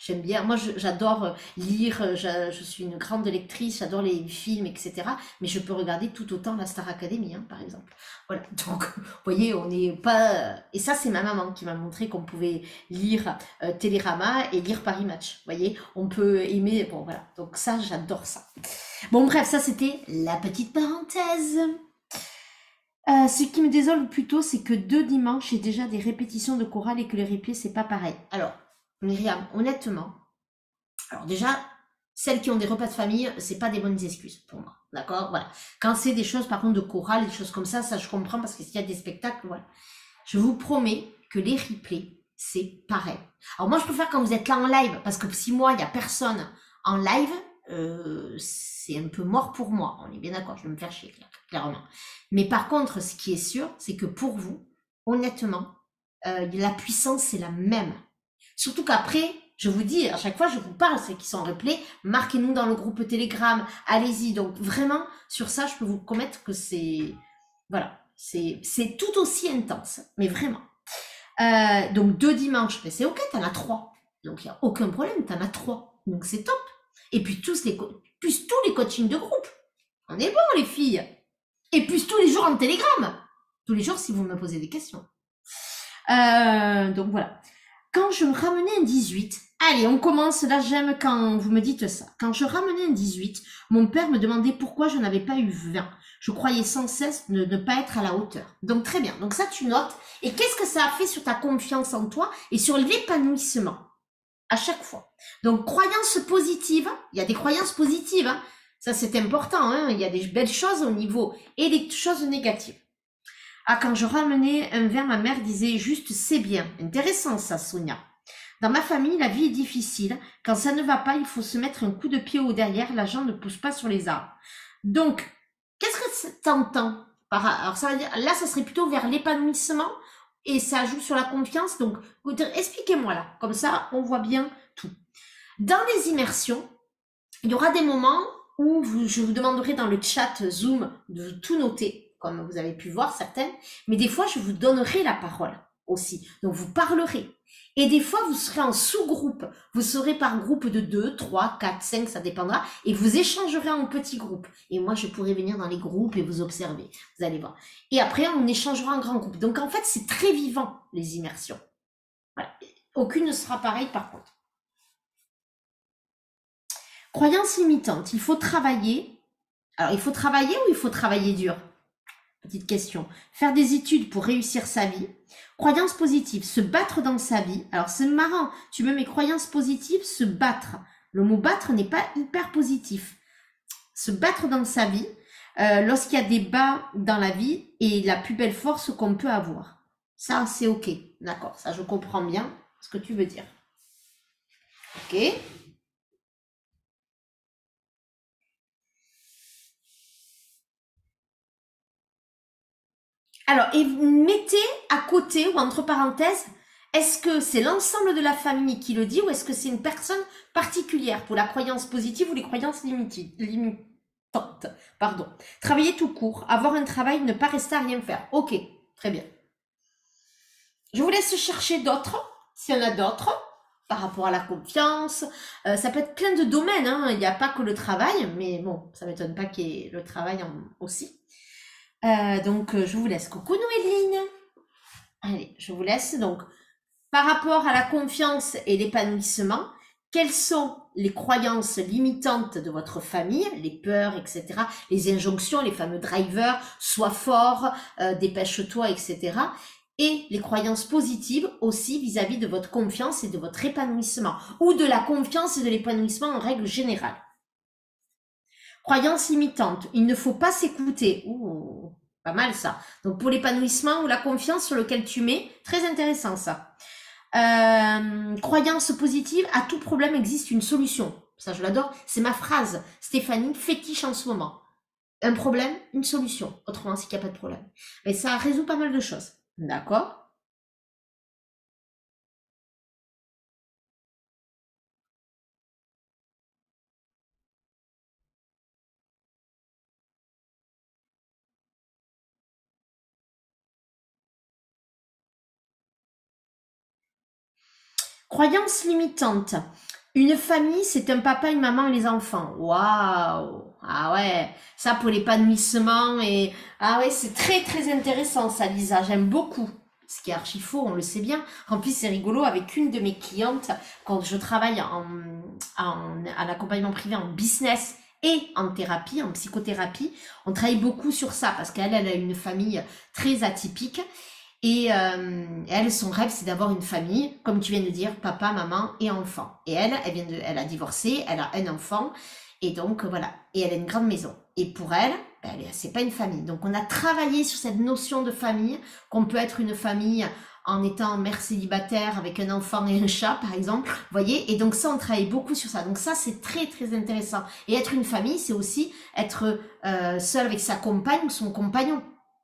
j'aime bien. Moi j'adore lire, je suis une grande lectrice, j'adore les films, etc. Mais je peux regarder tout autant la Star Academy, hein, par exemple. Voilà, donc vous voyez, on n'est pas. Et ça, c'est ma maman qui m'a montré qu'on pouvait lire Télérama et lire Paris Match. Vous voyez, on peut aimer. Bon, voilà. Donc, ça, j'adore ça. Bon, bref, ça, c'était la petite parenthèse. Ce qui me désole plutôt, c'est que 2 dimanches, j'ai déjà des répétitions de chorale et que les répés, c'est pas pareil. Alors, Myriam, honnêtement, alors déjà, celles qui ont des repas de famille, c'est pas des bonnes excuses pour moi. D'accord? Voilà. Quand c'est des choses, par contre, de chorale, des choses comme ça je comprends parce que s'il y a des spectacles, voilà. Je vous promets que les replays, c'est pareil. Alors moi, je préfère quand vous êtes là en live, parce que si moi, il n'y a personne en live, c'est un peu mort pour moi. On est bien d'accord, je vais me faire chier, clairement. Mais par contre, ce qui est sûr, c'est que pour vous, honnêtement, la puissance, c'est la même. Surtout qu'après, je vous dis, à chaque fois, je vous parle, ceux qui sont en replay, marquez-nous dans le groupe Telegram, allez-y. Donc vraiment, sur ça, je peux vous promettre que c'est... Voilà, c'est tout aussi intense, mais vraiment. Donc 2 dimanches, ben c'est ok, t'en as 3. Donc il n'y a aucun problème, t'en as 3. Donc c'est top. Et puis plus tous les coachings de groupe. On est bon les filles. Et plus tous les jours en télégramme. Tous les jours si vous me posez des questions. Donc voilà. Quand je ramenais un 18, allez, on commence, là j'aime quand vous me dites ça. Quand je ramenais un 18, mon père me demandait pourquoi je n'avais pas eu 20. Je croyais sans cesse ne pas être à la hauteur. Donc très bien, donc ça tu notes. Et qu'est-ce que ça a fait sur ta confiance en toi et sur l'épanouissement à chaque fois. Donc croyance positive, il y a des croyances positives, hein. Ça c'est important, hein. Il y a des belles choses au niveau et des choses négatives. Ah, quand je ramenais un verre, ma mère disait juste c'est bien. Intéressant ça, Sonia. Dans ma famille, la vie est difficile. Quand ça ne va pas, il faut se mettre un coup de pied au derrière. La jambe ne pousse pas sur les arbres. Donc, qu'est-ce que t'entends par... Alors, ça veut dire, là, ça serait plutôt vers l'épanouissement et ça joue sur la confiance. Donc, expliquez-moi là. Comme ça, on voit bien tout. Dans les immersions, il y aura des moments où je vous demanderai dans le chat Zoom de tout noter, comme vous avez pu voir certaines, mais des fois, je vous donnerai la parole aussi. Donc, vous parlerez. Et des fois, vous serez en sous-groupe. Vous serez par groupe de 2, 3, 4, 5, ça dépendra. Et vous échangerez en petits groupes. Et moi, je pourrai venir dans les groupes et vous observer. Vous allez voir. Et après, on échangera en grand groupe. Donc, en fait, c'est très vivant, les immersions. Voilà. Aucune ne sera pareille, par contre. Croyance limitante. Il faut travailler. Alors, il faut travailler ou il faut travailler dur? Petite question. Faire des études pour réussir sa vie. Croyance positive, se battre dans sa vie. Alors c'est marrant, tu me mets croyance positive, se battre. Le mot battre n'est pas hyper positif. Se battre dans sa vie, lorsqu'il y a des bas dans la vie et la plus belle force qu'on peut avoir. Ça, c'est ok. D'accord, ça je comprends bien ce que tu veux dire. Ok. Alors, et vous mettez à côté ou entre parenthèses, est-ce que c'est l'ensemble de la famille qui le dit ou est-ce que c'est une personne particulière pour la croyance positive ou les croyances limitantes? Pardon. Travailler tout court, avoir un travail, ne pas rester à rien faire. Ok, très bien. Je vous laisse chercher d'autres, s'il y en a d'autres, par rapport à la confiance. Ça peut être plein de domaines, hein. Il n'y a pas que le travail, mais bon, ça ne m'étonne pas qu'il y ait le travail aussi. Donc, je vous laisse. Coucou Noéline. Allez, je vous laisse. Donc, par rapport à la confiance et l'épanouissement, quelles sont les croyances limitantes de votre famille, les peurs, etc., les injonctions, les fameux drivers, sois fort, dépêche-toi, etc., et les croyances positives aussi vis-à-vis de votre confiance et de votre épanouissement, ou de la confiance et de l'épanouissement en règle générale. Croyance limitante, il ne faut pas s'écouter. Ouh, pas mal ça. Donc pour l'épanouissement ou la confiance sur lequel tu mets, très intéressant ça. Croyance positive, à tout problème existe une solution. Ça je l'adore, c'est ma phrase. Stéphanie fétiche en ce moment. Un problème, une solution. Autrement, c'est qu'il n'y a pas de problème. Mais ça résout pas mal de choses. D'accord? Croyance limitante. Une famille, c'est un papa, une maman et les enfants. Waouh! Ah ouais, ça pour l'épanouissement et... Ah ouais, c'est très très intéressant ça, Lisa, j'aime beaucoup. Ce qui est archi faux, on le sait bien. En plus, c'est rigolo avec une de mes clientes, quand je travaille en accompagnement privé, en business et en thérapie, en psychothérapie, on travaille beaucoup sur ça parce qu'elle, elle a une famille très atypique. Et elle, son rêve, c'est d'avoir une famille, comme tu viens de dire, papa, maman et enfant. Et elle a divorcé, elle a un enfant, et donc voilà. Et elle a une grande maison. Et pour elle, c'est pas une famille. Donc on a travaillé sur cette notion de famille, qu'on peut être une famille en étant mère célibataire avec un enfant et un chat, par exemple. Vous voyez? Et donc ça, on travaille beaucoup sur ça. Donc ça, c'est très très intéressant. Et être une famille, c'est aussi être seul avec sa compagne ou son compagnon.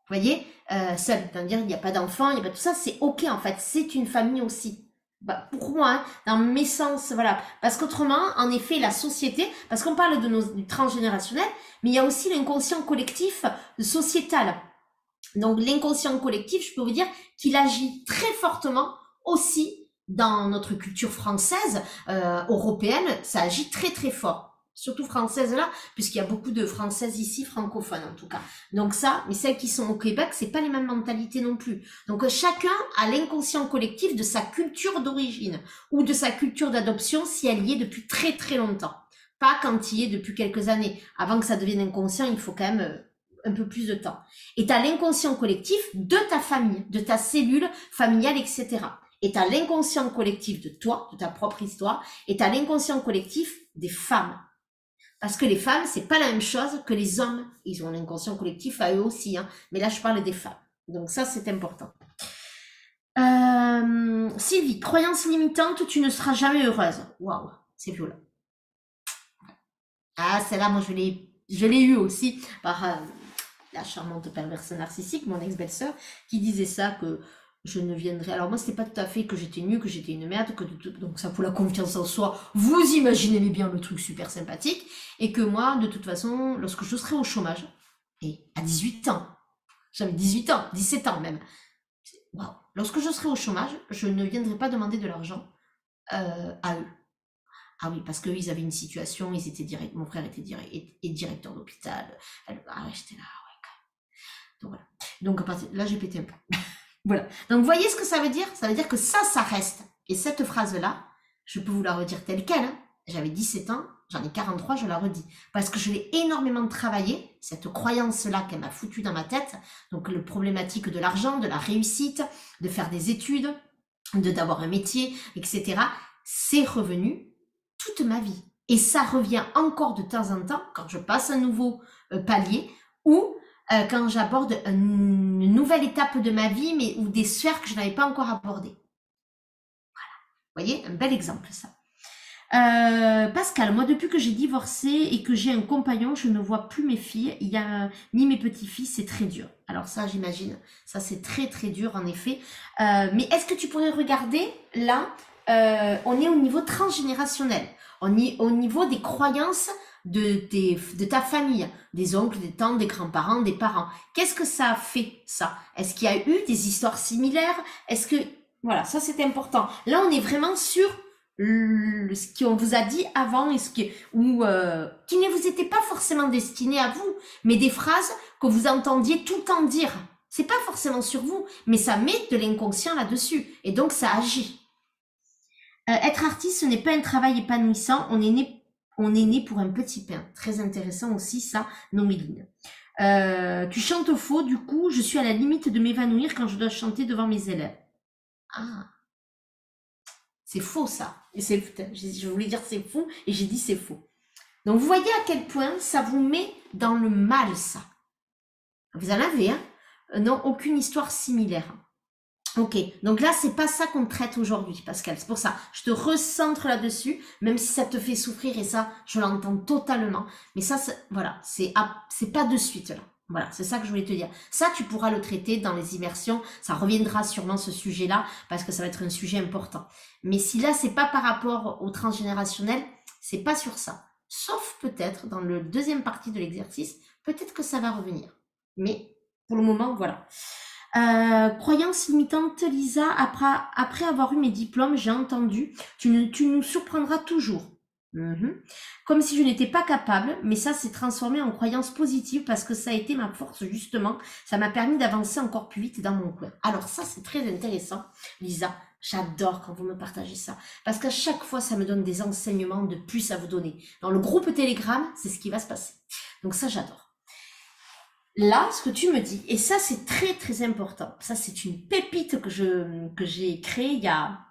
Vous voyez, seul, c'est-à-dire il n'y a pas d'enfant, il n'y a pas tout ça, c'est ok en fait, c'est une famille aussi. Bah, pour moi, hein, dans mes sens, voilà. Parce qu'autrement, en effet, la société, parce qu'on parle du transgénérationnel, mais il y a aussi l'inconscient collectif sociétal. Donc l'inconscient collectif, je peux vous dire qu'il agit très fortement aussi dans notre culture française, européenne, ça agit très très fort. Surtout française là, puisqu'il y a beaucoup de françaises ici, francophones en tout cas. Donc ça, mais celles qui sont au Québec, c'est pas les mêmes mentalités non plus. Donc chacun a l'inconscient collectif de sa culture d'origine ou de sa culture d'adoption si elle y est depuis très très longtemps. Pas quand il y est depuis quelques années. Avant que ça devienne inconscient, il faut quand même un peu plus de temps. Et tu as l'inconscient collectif de ta famille, de ta cellule familiale, etc. Et tu as l'inconscient collectif de toi, de ta propre histoire, et tu as l'inconscient collectif des femmes. Parce que les femmes, c'est pas la même chose que les hommes. Ils ont un inconscient collectif à eux aussi, hein. Mais là, je parle des femmes. Donc ça, c'est important. Sylvie, croyance limitante, tu ne seras jamais heureuse. Waouh, c'est violent. Ah, celle-là, moi, je l'ai eu aussi par la charmante perverse narcissique, mon ex-belle-sœur, qui disait ça, que je ne viendrais. Alors moi, c'était pas tout à fait que j'étais nulle, que j'étais une merde, donc ça pour la confiance en soi, vous imaginez bien le truc super sympathique, et que moi, de toute façon, lorsque je serai au chômage, et à 18 ans, j'avais 18 ans, 17 ans même, waouh, lorsque je serai au chômage, je ne viendrai pas demander de l'argent à eux. Ah oui, parce qu'eux, ils avaient une situation, ils étaient mon frère était directeur d'hôpital. Ah ouais, j'étais là, ouais, quand même. Donc voilà. Donc à partir là, j'ai pété un plomb. Voilà. Donc, vous voyez ce que ça veut dire? Ça veut dire que ça reste. Et cette phrase-là, je peux vous la redire telle quelle, hein. J'avais 17 ans, j'en ai 43, je la redis. Parce que je l'ai énormément travaillé, cette croyance-là qu'elle m'a foutu dans ma tête. Donc, le problématique de l'argent, de la réussite, de faire des études, d'avoir un métier, etc. C'est revenu toute ma vie. Et ça revient encore de temps en temps quand je passe un nouveau palier ou quand j'aborde une nouvelle étape de ma vie, mais ou des sphères que je n'avais pas encore abordées. Voilà. Vous voyez, un bel exemple, ça. Pascal, moi, depuis que j'ai divorcé et que j'ai un compagnon, je ne vois plus mes filles, ni mes petits-fils, c'est très dur. Alors ça, j'imagine, ça c'est très très dur en effet. Mais est-ce que tu pourrais regarder, là, on est au niveau transgénérationnel, on est au niveau des croyances de ta famille, des oncles, des tantes, des grands-parents, des parents. Qu'est-ce que ça a fait, ça? Est-ce qu'il y a eu des histoires similaires? Est-ce que... Voilà, ça c'est important. Là, on est vraiment sur ce qu'on vous a dit avant et qui ne vous était pas forcément destiné à vous, mais des phrases que vous entendiez tout le temps dire. C'est pas forcément sur vous, mais ça met de l'inconscient là-dessus. Et donc, ça agit. Être artiste, ce n'est pas un travail épanouissant. On est né pour un petit pain. Très intéressant aussi, ça, Noméline. Tu chantes faux, du coup, je suis à la limite de m'évanouir quand je dois chanter devant mes élèves. Ah, c'est faux, ça. Et je voulais dire c'est faux, et j'ai dit c'est faux. Donc, vous voyez à quel point ça vous met dans le mal, ça. Vous en avez, hein? Non, aucune histoire similaire. Ok, donc là, c'est pas ça qu'on traite aujourd'hui, Pascal. C'est pour ça, je te recentre là-dessus, même si ça te fait souffrir, et ça, je l'entends totalement. Mais ça, voilà, c'est pas de suite, là. Voilà, c'est ça que je voulais te dire. Ça, tu pourras le traiter dans les immersions. Ça reviendra sûrement, ce sujet-là, parce que ça va être un sujet important. Mais si là, c'est pas par rapport au transgénérationnel, c'est pas sur ça. Sauf peut-être, dans le deuxième partie de l'exercice, peut-être que ça va revenir. Mais, pour le moment, voilà. Croyance limitante, Lisa, après avoir eu mes diplômes, j'ai entendu, tu nous surprendras toujours. Comme si je n'étais pas capable, mais ça s'est transformé en croyance positive parce que ça a été ma force justement. Ça m'a permis d'avancer encore plus vite dans mon coin. Alors ça, c'est très intéressant, Lisa. J'adore quand vous me partagez ça. Parce qu'à chaque fois, ça me donne des enseignements de plus à vous donner. Dans le groupe Telegram, c'est ce qui va se passer. Donc ça, j'adore. Là, ce que tu me dis, et ça c'est très très important, ça c'est une pépite que j'ai créée il y a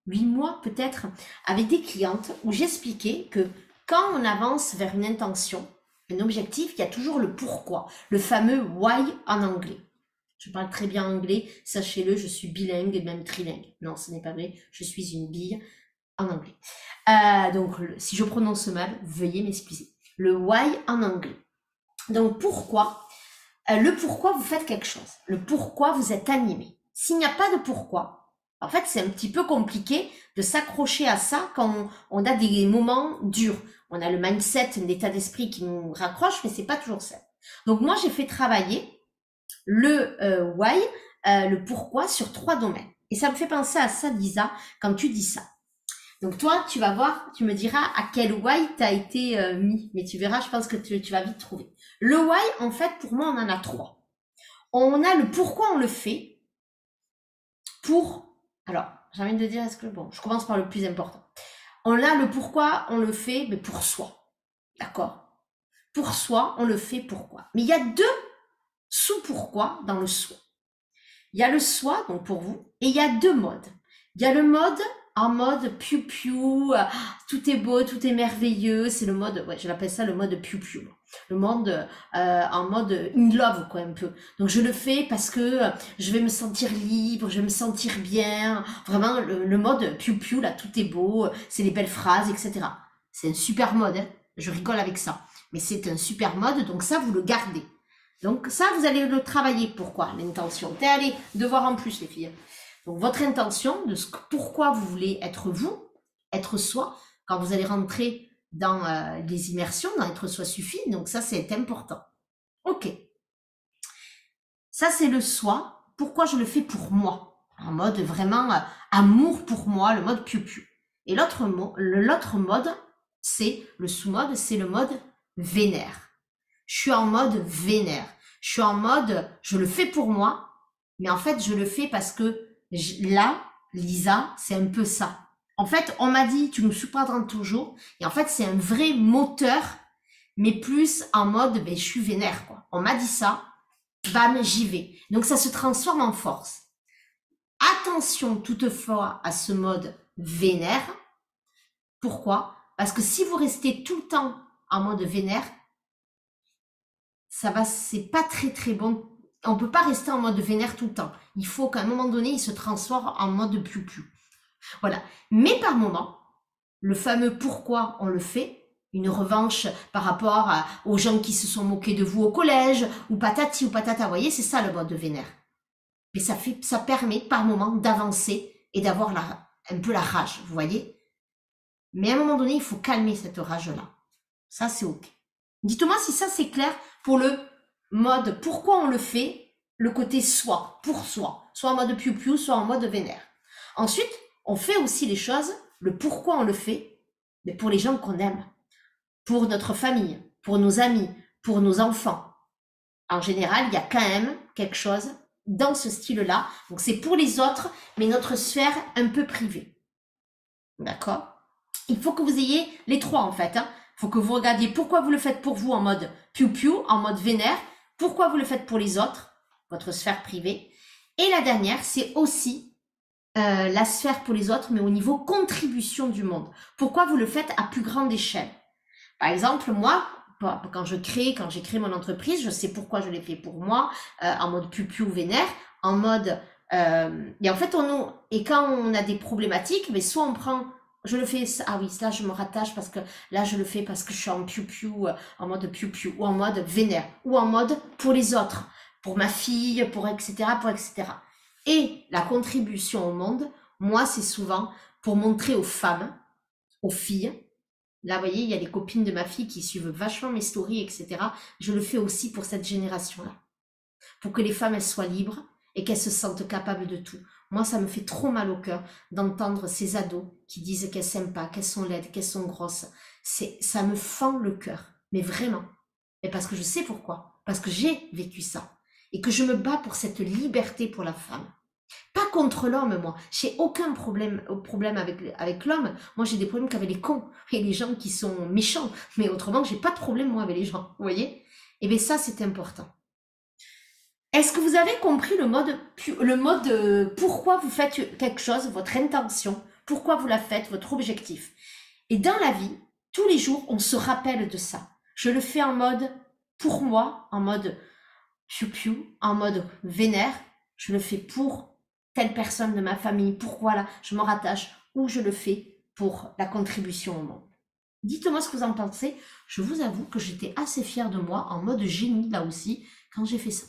8 mois peut-être, avec des clientes, où j'expliquais que quand on avance vers une intention, un objectif, il y a toujours le pourquoi, le fameux why en anglais. Je parle très bien anglais, sachez-le, je suis bilingue et même trilingue. Non, ce n'est pas vrai, je suis une bille en anglais. Donc, si je prononce mal, veuillez m'excuser. Le why en anglais. Donc, pourquoi? Le pourquoi vous faites quelque chose. Le pourquoi vous êtes animé. S'il n'y a pas de pourquoi, en fait, c'est un petit peu compliqué de s'accrocher à ça quand on a des moments durs. On a le mindset, un état d'esprit qui nous raccroche, mais c'est pas toujours ça. Donc moi, j'ai fait travailler le why, le pourquoi sur 3 domaines. Et ça me fait penser à ça, Lisa, quand tu dis ça. Donc toi, tu vas voir, tu me diras à quel why t'as été mis. Mais tu verras, je pense que tu vas vite trouver. Le why, en fait, pour moi, on en a 3. On a le pourquoi on le fait pour... Alors, j'ai envie de dire, est-ce que... Bon, je commence par le plus important. On a le pourquoi on le fait, mais pour soi. D'accord? Pour soi, on le fait pourquoi. Mais il y a 2 sous-pourquoi dans le soi. Il y a le soi, donc pour vous, et il y a 2 modes. Il y a le mode en mode piou-piou, tout est beau, tout est merveilleux, c'est le mode, ouais, je l'appelle ça le mode piou-piou. Le monde en mode in love, quoi, un peu. Donc je le fais parce que je vais me sentir libre, je vais me sentir bien. Vraiment, le mode piou-piou, là, tout est beau, c'est les belles phrases, etc. C'est un super mode, hein. Je rigole avec ça. Mais c'est un super mode, donc ça, vous le gardez. Donc ça, vous allez le travailler. Pourquoi? L'intention. T'es allé devoir en plus, les filles. Donc votre intention, de pourquoi vous voulez être vous, être soi, quand vous allez rentrer dans les immersions, dans être soi suffit. Donc ça, c'est important. Ok. Ça, c'est le soi. Pourquoi je le fais pour moi? En mode vraiment amour pour moi, le mode piou-piou. Et l'autre mode, c'est le sous-mode, c'est le mode vénère. Je suis en mode vénère. Je suis en mode, je le fais pour moi, mais en fait, je le fais parce que là, Lisa, c'est un peu ça. En fait, on m'a dit, tu nous surprendras toujours. Et en fait, c'est un vrai moteur, mais plus en mode, ben, je suis vénère, quoi. On m'a dit ça, bam, j'y vais. Donc, ça se transforme en force. Attention toutefois à ce mode vénère. Pourquoi? Parce que si vous restez tout le temps en mode vénère, c'est pas très très bon. On peut pas rester en mode vénère tout le temps. Il faut qu'à un moment donné, il se transforme en mode piou-piou. Voilà. Mais par moment, le fameux pourquoi on le fait, une revanche par rapport aux gens qui se sont moqués de vous au collège, ou patati ou patata, vous voyez, c'est ça le mode vénère. Mais ça permet par moment d'avancer et d'avoir un peu la rage, vous voyez. Mais à un moment donné, il faut calmer cette rage-là. Ça, c'est ok. Dites-moi si ça, c'est clair pour le mode pourquoi on le fait, le côté soi, pour soi. Soit en mode piou-piou, soit en mode vénère. Ensuite, on fait aussi les choses, le pourquoi on le fait, mais pour les gens qu'on aime. Pour notre famille, pour nos amis, pour nos enfants. En général, il y a quand même quelque chose dans ce style-là. Donc, c'est pour les autres, mais notre sphère un peu privée. D'accord? Il faut que vous ayez les 3, en fait. Il faut que vous regardiez pourquoi vous le faites pour vous en mode piou-piou, en mode vénère. Pourquoi vous le faites pour les autres, votre sphère privée. Et la dernière, c'est aussi la sphère pour les autres, mais au niveau contribution du monde. Pourquoi vous le faites à plus grande échelle? Par exemple, moi, quand j'ai créé mon entreprise, je sais pourquoi je l'ai fait pour moi, en mode piou-piou vénère, en mode... et en fait, et quand on a des problématiques, mais soit on prend... Je le fais, ah oui, là je me rattache parce que là je le fais parce que je suis en piou-piou, en mode piou-piou, ou en mode vénère, ou en mode pour les autres, pour ma fille, pour etc., pour etc. Et la contribution au monde, moi c'est souvent pour montrer aux femmes, aux filles. Là, vous voyez, il y a les copines de ma fille qui suivent vachement mes stories, etc. Je le fais aussi pour cette génération-là. Pour que les femmes, elles soient libres et qu'elles se sentent capables de tout. Moi, ça me fait trop mal au cœur d'entendre ces ados qui disent qu'elles s'aiment pas, qu'elles sont laides, qu'elles sont grosses. Ça me fend le cœur. Mais vraiment. Et parce que je sais pourquoi. Parce que j'ai vécu ça. Et que je me bats pour cette liberté pour la femme. Pas contre l'homme, moi. J'ai aucun problème avec l'homme. Moi, j'ai des problèmes qu'avec les cons et les gens qui sont méchants. Mais autrement, j'ai pas de problème, moi, avec les gens. Vous voyez? Et bien, ça, c'est important. Est-ce que vous avez compris le mode pourquoi vous faites quelque chose, votre intention, pourquoi vous la faites, votre objectif? Et dans la vie, tous les jours, on se rappelle de ça. Je le fais en mode pour moi, en mode piou-piou, en mode vénère. Je le fais pour telle personne de ma famille, pourquoi là, je me rattache, ou je le fais pour la contribution au monde. Dites-moi ce que vous en pensez. Je vous avoue que j'étais assez fière de moi, en mode génie là aussi, quand j'ai fait ça.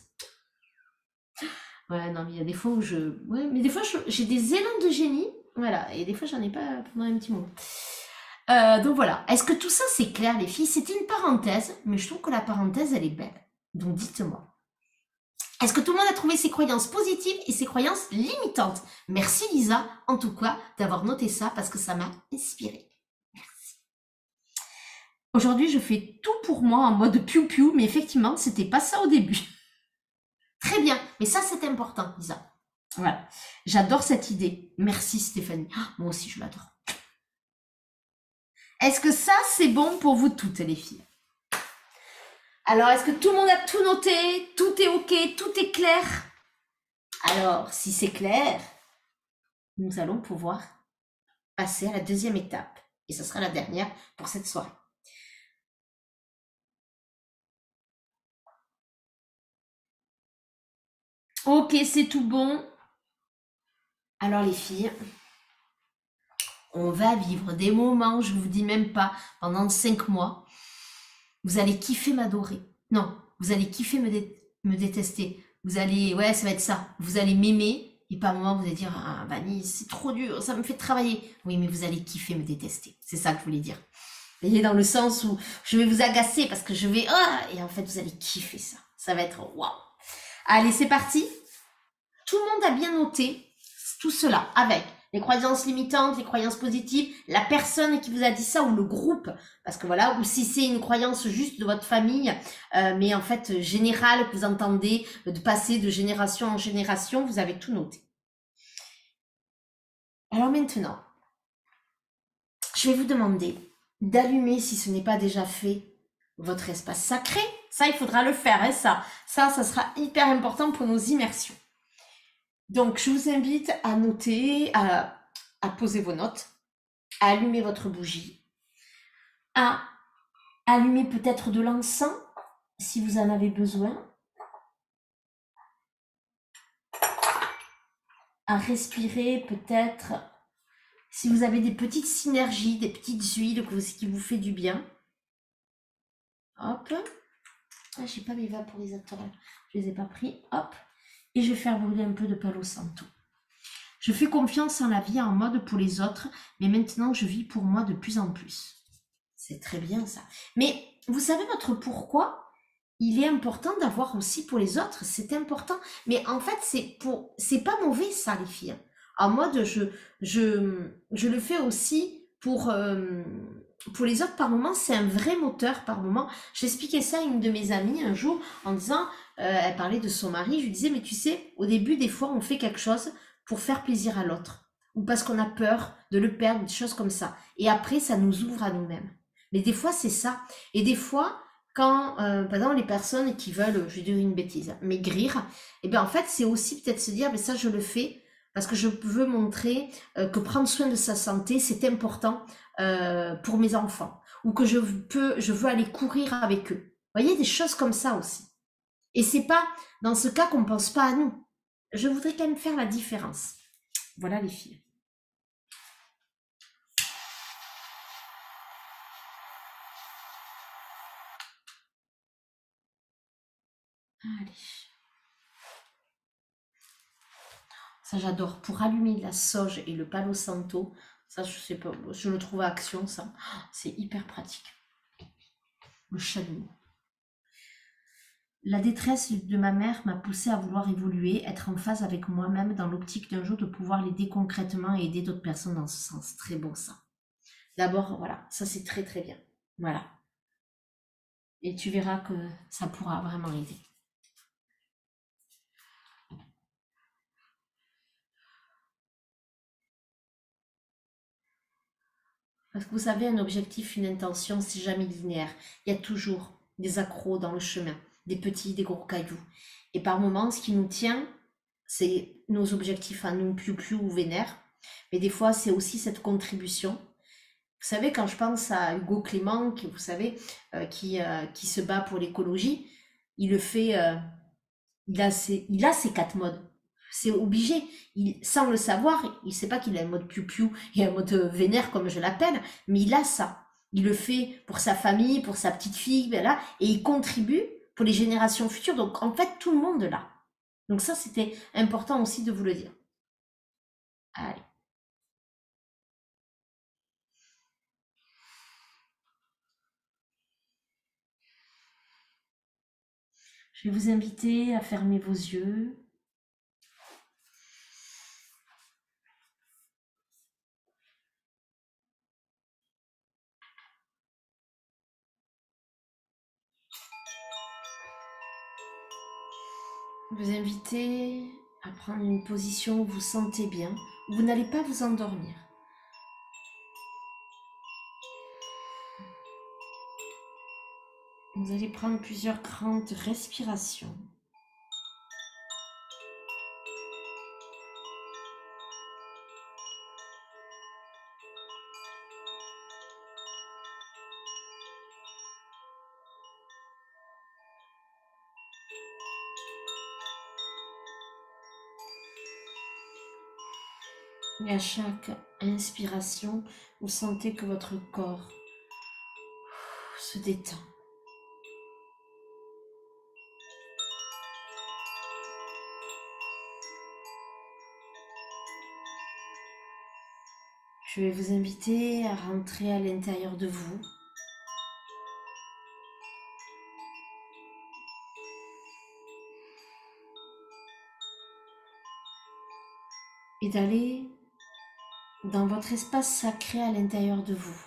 Ouais, non, mais il y a des fois où ouais, mais des fois j'ai des élans de génie, voilà, et des fois j'en ai pas pendant un petit moment. Donc voilà. Est-ce que tout ça c'est clair, les filles? C'était une parenthèse, mais je trouve que la parenthèse elle est belle. Donc dites-moi. Est-ce que tout le monde a trouvé ses croyances positives et ses croyances limitantes? Merci Lisa, en tout cas, d'avoir noté ça parce que ça m'a inspiré. Merci. Aujourd'hui, je fais tout pour moi en mode piou-piou, mais effectivement, c'était pas ça au début. Très bien, mais ça, c'est important, Lisa. Voilà. J'adore cette idée. Merci Stéphanie. Moi aussi, je l'adore. Est-ce que ça, c'est bon pour vous toutes, les filles? Alors, est-ce que tout le monde a tout noté? Tout est OK? Tout est clair? Alors, si c'est clair, nous allons pouvoir passer à la deuxième étape. Et ce sera la dernière pour cette soirée. OK, c'est tout bon. Alors, les filles, on va vivre des moments, je vous dis même pas, pendant 5 mois. Vous allez kiffer m'adorer. Non, vous allez kiffer me détester. Vous allez, ouais, ça va être ça. Vous allez m'aimer et par moment vous allez dire, ah, Vanille, c'est trop dur, ça me fait travailler. Oui, mais vous allez kiffer me détester. C'est ça que je voulais dire. Vous voyez, dans le sens où je vais vous agacer parce que je vais, ah, et en fait vous allez kiffer ça. Ça va être waouh. Allez, c'est parti. Tout le monde a bien noté tout cela avec les croyances limitantes, les croyances positives, la personne qui vous a dit ça ou le groupe, parce que voilà, ou si c'est une croyance juste de votre famille, mais en fait générale que vous entendez de passer de génération en génération, vous avez tout noté. Alors maintenant, je vais vous demander d'allumer, si ce n'est pas déjà fait, votre espace sacré. Ça, il faudra le faire, hein, ça sera hyper important pour nos immersions. Donc, je vous invite à noter, à poser vos notes, à allumer votre bougie, à allumer peut-être de l'encens, si vous en avez besoin, à respirer peut-être, si vous avez des petites synergies, des petites huiles qui vous fait du bien. Hop. Ah, j'ai pas mes vaporisateurs, je les ai pas pris. Hop. Et je vais faire brûler un peu de Palo Santo. Je fais confiance en la vie en mode pour les autres, mais maintenant je vis pour moi de plus en plus. C'est très bien ça. Mais vous savez votre pourquoi? Il est important d'avoir aussi pour les autres, c'est important. Mais en fait, c'est pas mauvais ça, les filles. En mode, je le fais aussi pour les autres par moment, c'est un vrai moteur par moment. J'expliquais ça à une de mes amies un jour en disant, elle parlait de son mari, je lui disais, mais tu sais, au début, des fois, on fait quelque chose pour faire plaisir à l'autre. Ou parce qu'on a peur de le perdre, des choses comme ça. Et après, ça nous ouvre à nous-mêmes. Mais des fois, c'est ça. Et des fois, quand, par exemple, les personnes qui veulent, je vais dire une bêtise, maigrir, et bien en fait, c'est aussi peut-être se dire, mais ça, je le fais parce que je veux montrer que prendre soin de sa santé, c'est important pour mes enfants. Ou que je veux aller courir avec eux. Vous voyez, des choses comme ça aussi. Et c'est pas dans ce cas qu'on pense pas à nous. Je voudrais quand même faire la différence. Voilà les filles. Allez. Ça, j'adore. Pour allumer la sauge et le palo santo, ça, je sais pas, je le trouve à Action, ça. C'est hyper pratique. Le chalumeau. La détresse de ma mère m'a poussée à vouloir évoluer, être en phase avec moi-même dans l'optique d'un jour de pouvoir l'aider concrètement et aider d'autres personnes dans ce sens. Très bon ça. D'abord, voilà, ça c'est très très bien. Voilà. Et tu verras que ça pourra vraiment aider. Parce que vous savez, un objectif, une intention, c'est jamais linéaire. Il y a toujours des accros dans le chemin, des petits, des gros cailloux. Et par moments, ce qui nous tient, c'est nos objectifs à nous, piou ou vénère. Mais des fois, c'est aussi cette contribution. Vous savez, quand je pense à Hugo Clément, qui, vous savez, qui se bat pour l'écologie, il le fait, il a ses 4 modes. C'est obligé. Sans le savoir, il ne sait pas qu'il a un mode piou-piou et un mode vénère, comme je l'appelle, mais il a ça. Il le fait pour sa famille, pour sa petite fille, voilà, et il contribue pour les générations futures. Donc, en fait, tout le monde l'a. Donc ça, c'était important aussi de vous le dire. Allez. Je vais vous inviter à fermer vos yeux. Vous inviter à prendre une position où vous sentez bien, où vous n'allez pas vous endormir. Vous allez prendre plusieurs grandes respirations. Et à chaque inspiration, vous sentez que votre corps se détend. Je vais vous inviter à rentrer à l'intérieur de vous. Et d'aller dans votre espace sacré à l'intérieur de vous.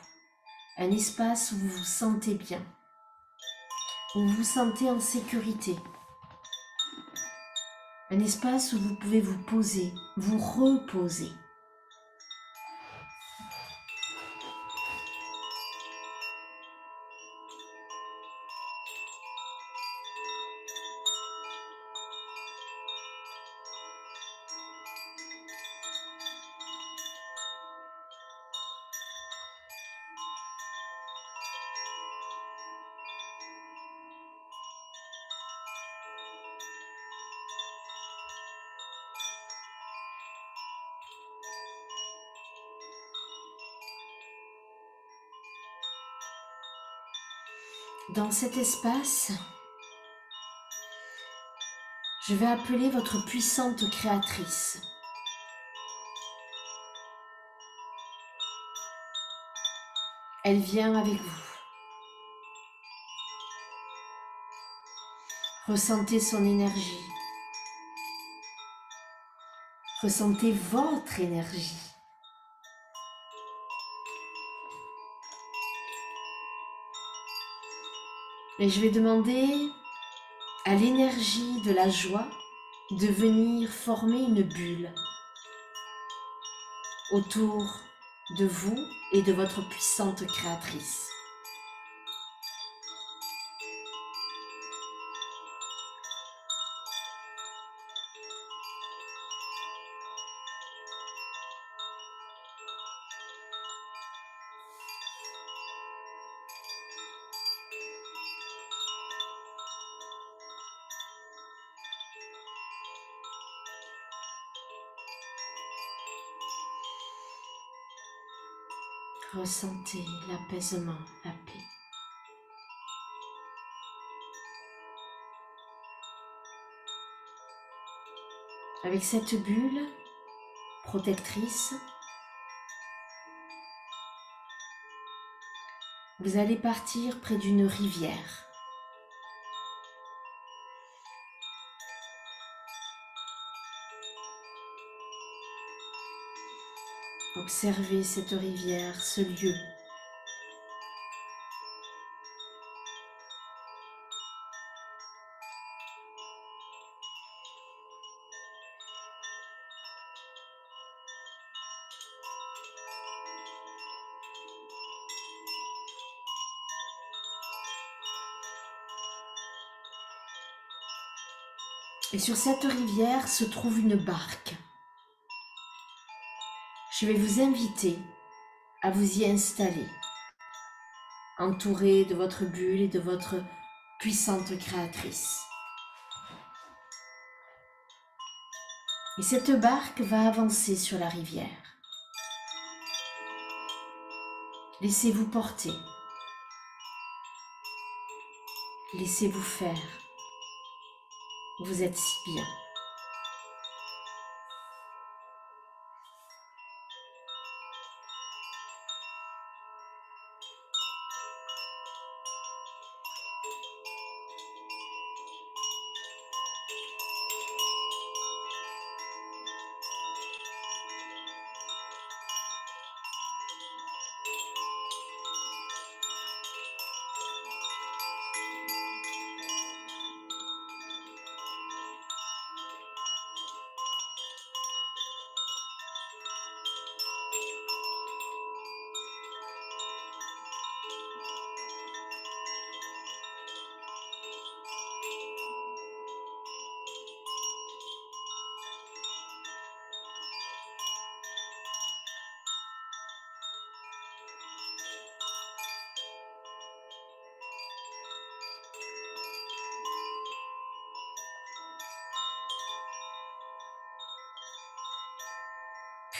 Un espace où vous vous sentez bien, où vous vous sentez en sécurité. Un espace où vous pouvez vous poser, vous reposer. Dans cet espace, je vais appeler votre puissante créatrice. Elle vient avec vous. Ressentez son énergie. Ressentez votre énergie. Et je vais demander à l'énergie de la joie de venir former une bulle autour de vous et de votre puissante créatrice. Ressentez l'apaisement, la paix. Avec cette bulle protectrice, vous allez partir près d'une rivière. Observez cette rivière, ce lieu. Et sur cette rivière se trouve une barque. Je vais vous inviter à vous y installer, entouré de votre bulle et de votre puissante créatrice. Et cette barque va avancer sur la rivière. Laissez-vous porter. Laissez-vous faire. Vous êtes si bien.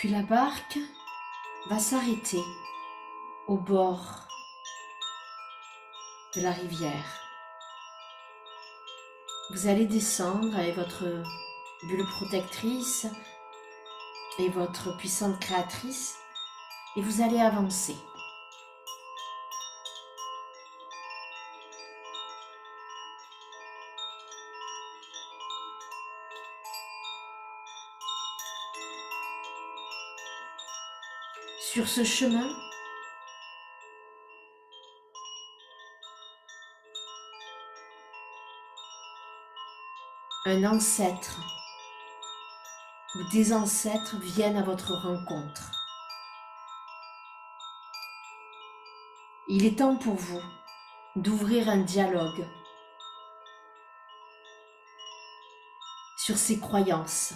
Puis la barque va s'arrêter au bord de la rivière. Vous allez descendre avec votre bulle protectrice et votre puissante créatrice et vous allez avancer. Sur ce chemin, un ancêtre ou des ancêtres viennent à votre rencontre. Il est temps pour vous d'ouvrir un dialogue sur ces croyances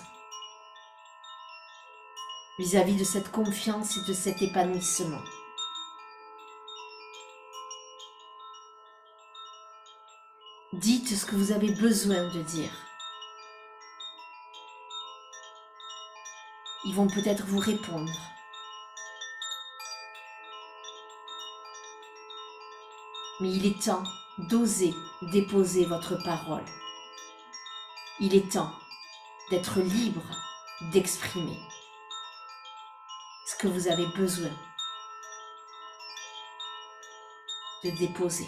vis-à-vis de cette confiance et de cet épanouissement. Dites ce que vous avez besoin de dire. Ils vont peut-être vous répondre. Mais il est temps d'oser déposer votre parole. Il est temps d'être libre d'exprimer ce que vous avez besoin de déposer.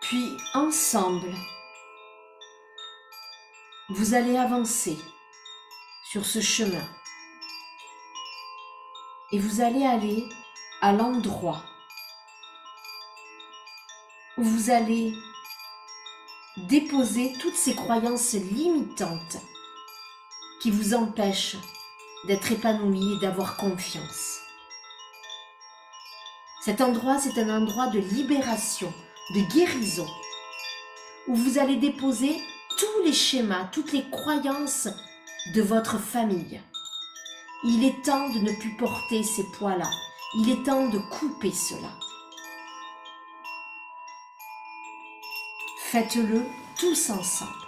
Puis ensemble, vous allez avancer sur ce chemin et vous allez aller à l'endroit où vous allez déposer toutes ces croyances limitantes qui vous empêchent d'être épanoui et d'avoir confiance. Cet endroit, c'est un endroit de libération, de guérison, où vous allez déposer tous les schémas, toutes les croyances de votre famille. Il est temps de ne plus porter ces poids-là. Il est temps de couper cela. Faites-le tous ensemble.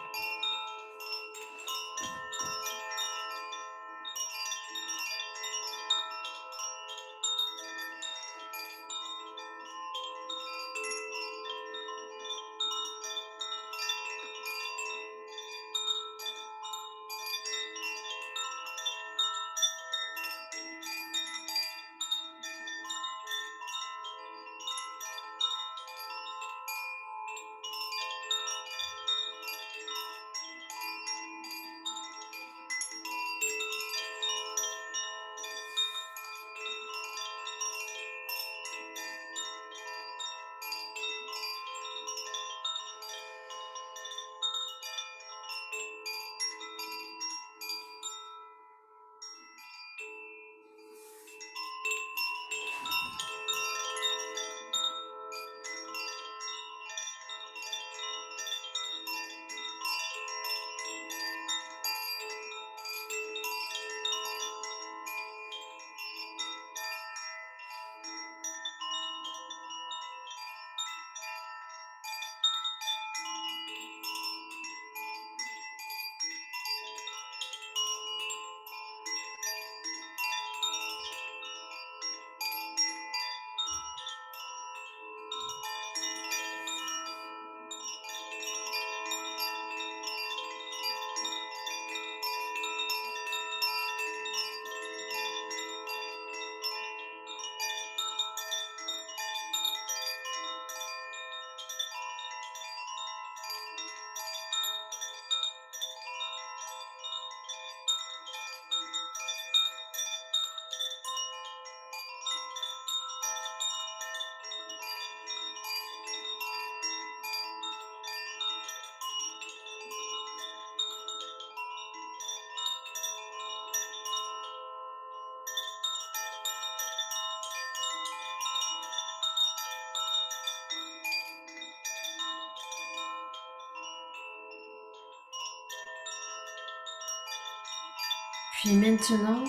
Puis maintenant,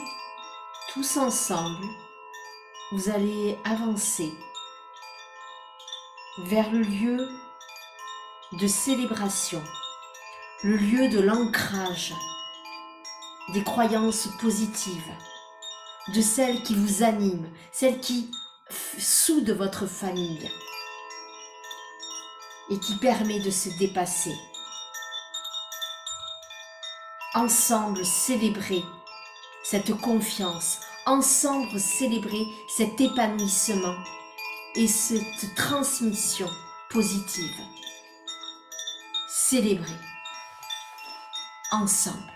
tous ensemble, vous allez avancer vers le lieu de célébration, le lieu de l'ancrage, des croyances positives, de celles qui vous animent, celles qui soudent votre famille et qui permet de se dépasser. Ensemble, célébrer cette confiance, ensemble, célébrer cet épanouissement et cette transmission positive. Célébrer ensemble.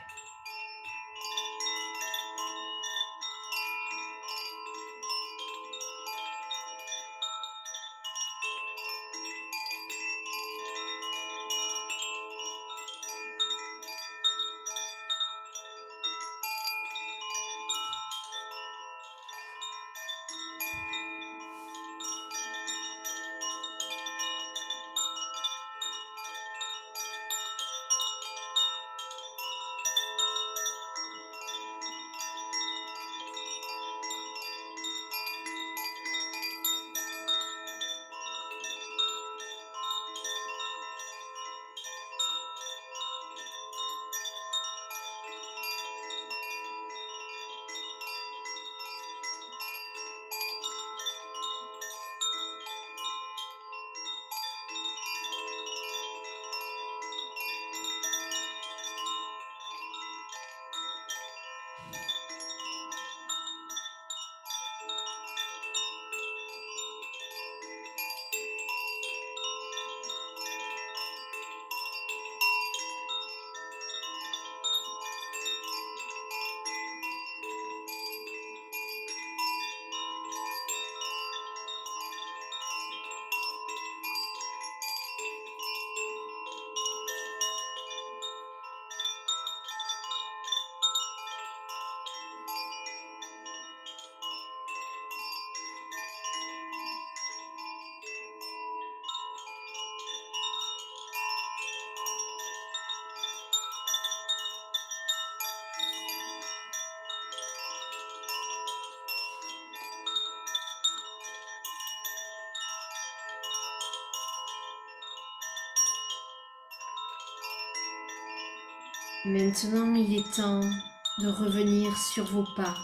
Maintenant, il est temps de revenir sur vos pas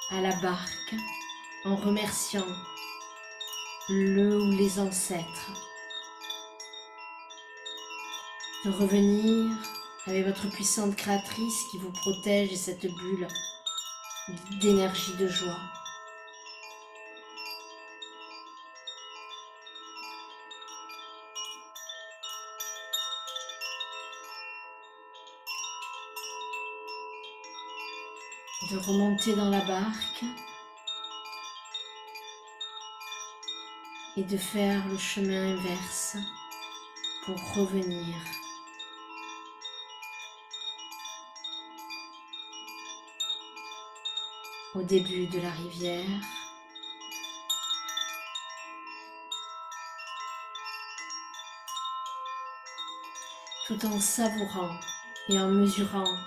à la barque en remerciant le ou les ancêtres. De revenir avec votre puissante créatrice qui vous protège et cette bulle d'énergie de joie. De remonter dans la barque et de faire le chemin inverse pour revenir au début de la rivière. Tout en savourant et en mesurant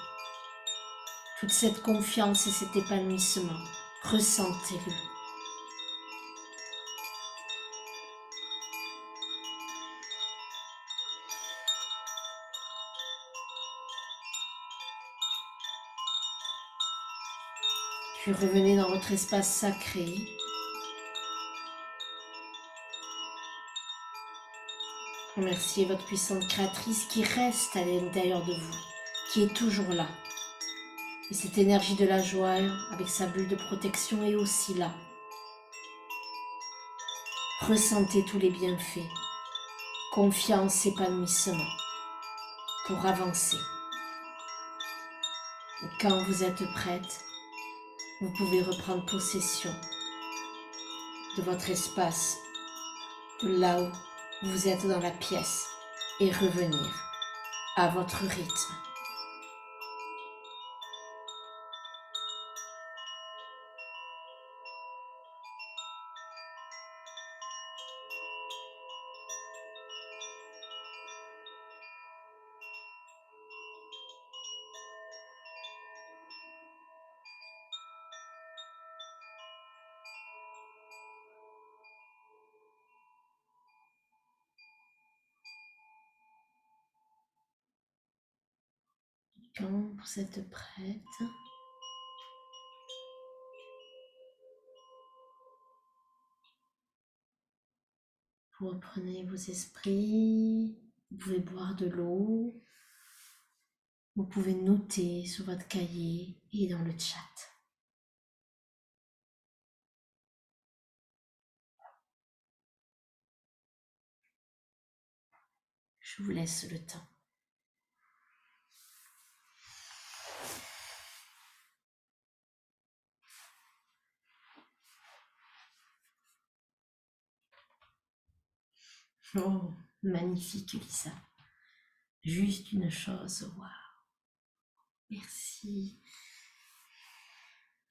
toute cette confiance et cet épanouissement. Ressentez-le. Puis revenez dans votre espace sacré. Remerciez votre puissante créatrice qui reste à l'intérieur de vous, qui est toujours là. Et cette énergie de la joie, avec sa bulle de protection, est aussi là. Ressentez tous les bienfaits, confiance, épanouissement, pour avancer. Et quand vous êtes prête, vous pouvez reprendre possession de votre espace, de là où vous êtes dans la pièce, et revenir à votre rythme. Quand vous êtes prête, vous reprenez vos esprits, vous pouvez boire de l'eau, vous pouvez noter sur votre cahier et dans le chat. Je vous laisse le temps. Oh, magnifique Lisa. Juste une chose, waouh. Merci.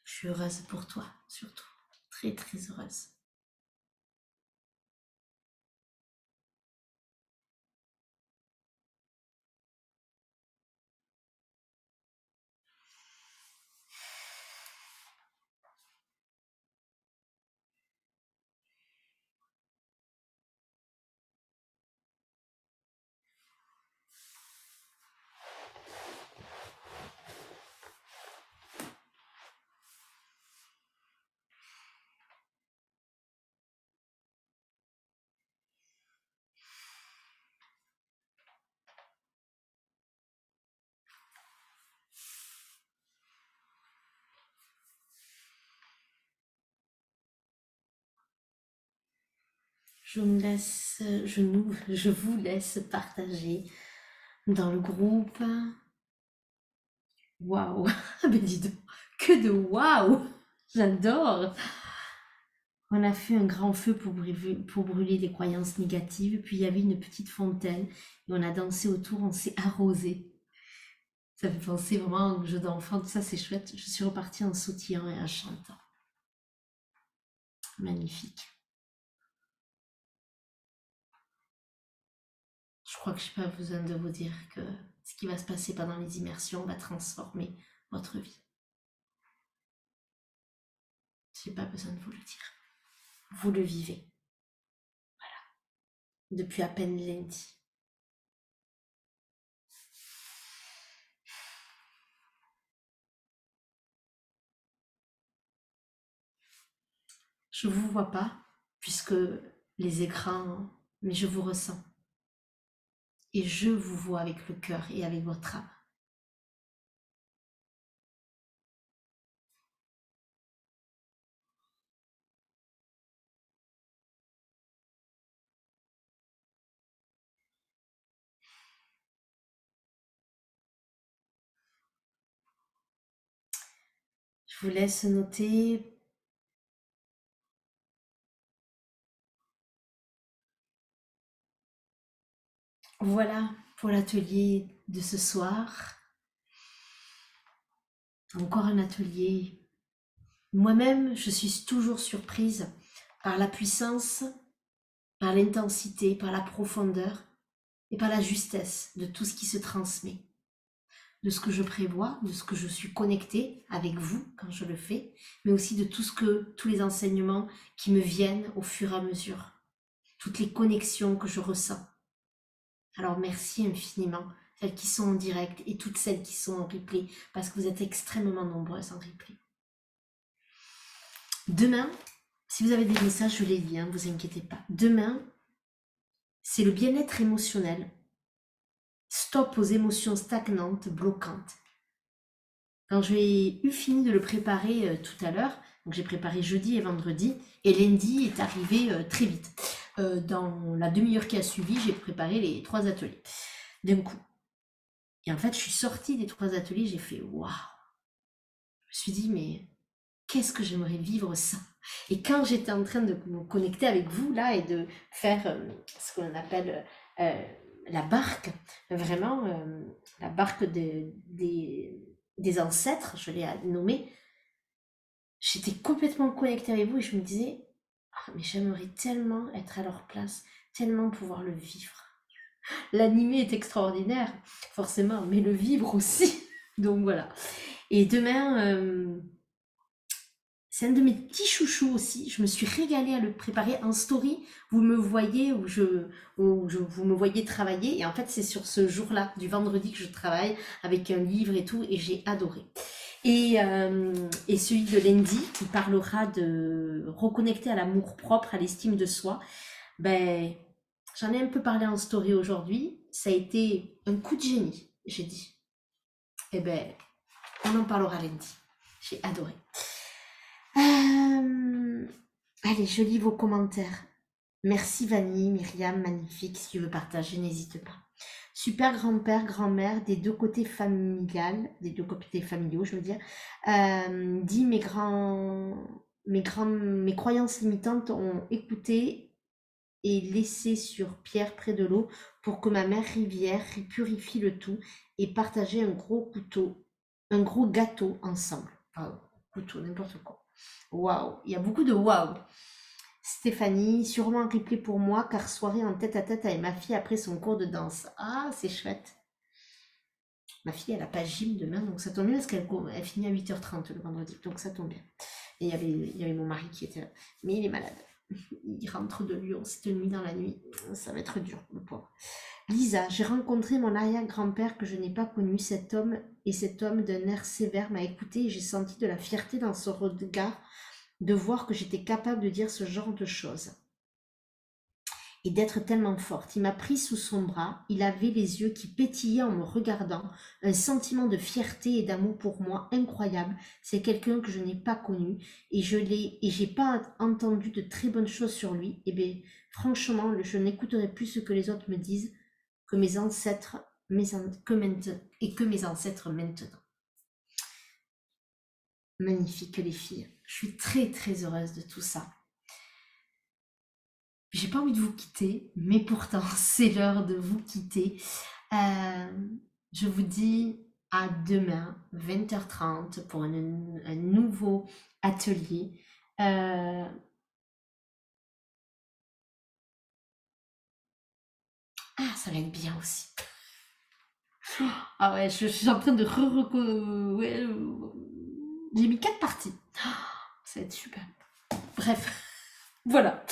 Je suis heureuse pour toi, surtout. Très, très heureuse. Je vous laisse partager dans le groupe. Waouh, mais dis donc, que de waouh, j'adore. On a fait un grand feu pour brûler des croyances négatives, puis il y avait une petite fontaine et on a dansé autour, on s'est arrosé. Ça fait penser vraiment à un jeu d'enfant, tout ça c'est chouette. Je suis repartie en sautillant et en chantant. Magnifique. Je crois que je n'ai pas besoin de vous dire que ce qui va se passer pendant les immersions va transformer votre vie. Je n'ai pas besoin de vous le dire. Vous le vivez. Voilà. Depuis à peine lundi. Je ne vous vois pas, puisque les écrans, mais je vous ressens. Et je vous vois avec le cœur et avec votre âme. Je vous laisse noter. Voilà pour l'atelier de ce soir. Encore un atelier. Moi-même, je suis toujours surprise par la puissance, par l'intensité, par la profondeur et par la justesse de tout ce qui se transmet, de ce que je prévois, de ce que je suis connectée avec vous quand je le fais, mais aussi de tous les enseignements qui me viennent au fur et à mesure, toutes les connexions que je ressens. Alors merci infiniment, celles qui sont en direct et toutes celles qui sont en replay, parce que vous êtes extrêmement nombreuses en replay. Demain, si vous avez des messages, je les lis, ne vous inquiétez pas. Demain, c'est le bien-être émotionnel. Stop aux émotions stagnantes, bloquantes. Quand j'ai eu fini de le préparer tout à l'heure, donc j'ai préparé jeudi et vendredi, et lundi est arrivé très vite. Dans la demi-heure qui a suivi, j'ai préparé les 3 ateliers d'un coup. Et en fait, je suis sortie des 3 ateliers, j'ai fait waouh. Je me suis dit, mais qu'est-ce que j'aimerais vivre ça. Et quand j'étais en train de me connecter avec vous là et de faire ce qu'on appelle la barque, vraiment la barque des ancêtres, je l'ai nommée, j'étais complètement connectée avec vous et je me disais, ah, mais j'aimerais tellement être à leur place, tellement pouvoir le vivre. L'animer est extraordinaire, forcément, mais le vivre aussi. Donc voilà. Et demain, C'est un de mes petits chouchous aussi. Je me suis régalée à le préparer en story. Vous me voyez vous me voyez travailler. Et en fait, c'est sur ce jour-là, du vendredi, que je travaille avec un livre et tout. Et j'ai adoré. Et celui de lundi, qui parlera de reconnecter à l'amour propre, à l'estime de soi. Ben, j'en ai un peu parlé en story aujourd'hui. Ça a été un coup de génie, j'ai dit. Eh ben, on en parlera lundi. J'ai adoré. Allez, je lis vos commentaires. Merci Vanille, Myriam, magnifique. Si tu veux partager, n'hésite pas. Super grand-père, grand-mère, des deux côtés familiales, des deux côtés familiaux, je veux dire, dit mes croyances limitantes ont écouté et laissé sur pierre près de l'eau pour que ma mère rivière purifie le tout et partager un gros gâteau ensemble. Pardon, couteau, n'importe quoi. Waouh, il y a beaucoup de waouh. Stéphanie, sûrement un replay pour moi, car soirée en tête à tête avec ma fille après son cours de danse. Ah, c'est chouette. Ma fille, elle n'a pas gym demain, donc ça tombe bien parce qu'elle finit à 8h30 le vendredi, donc ça tombe bien. Et il y avait mon mari qui était là, mais il est malade. Il rentre de Lyon cette nuit dans la nuit, ça va être dur, le pauvre. Lisa, j'ai rencontré mon arrière-grand-père que je n'ai pas connu, cet homme d'un air sévère m'a écouté et j'ai senti de la fierté dans son regard de voir que j'étais capable de dire ce genre de choses et d'être tellement forte. Il m'a pris sous son bras, il avait les yeux qui pétillaient en me regardant, un sentiment de fierté et d'amour pour moi incroyable. C'est quelqu'un que je n'ai pas connu et j'ai pas entendu de très bonnes choses sur lui. Et bien, franchement, je n'écouterai plus ce que les autres me disent que mes ancêtres maintenant. Magnifique les filles. Je suis très très heureuse de tout ça. J'ai pas envie de vous quitter, mais pourtant c'est l'heure de vous quitter. Je vous dis à demain, 20h30, pour un nouveau atelier. Ah, ça va être bien aussi. Ah ouais, je suis en train de ouais, j'ai mis 4 parties. Ça va être super. Bref. Voilà.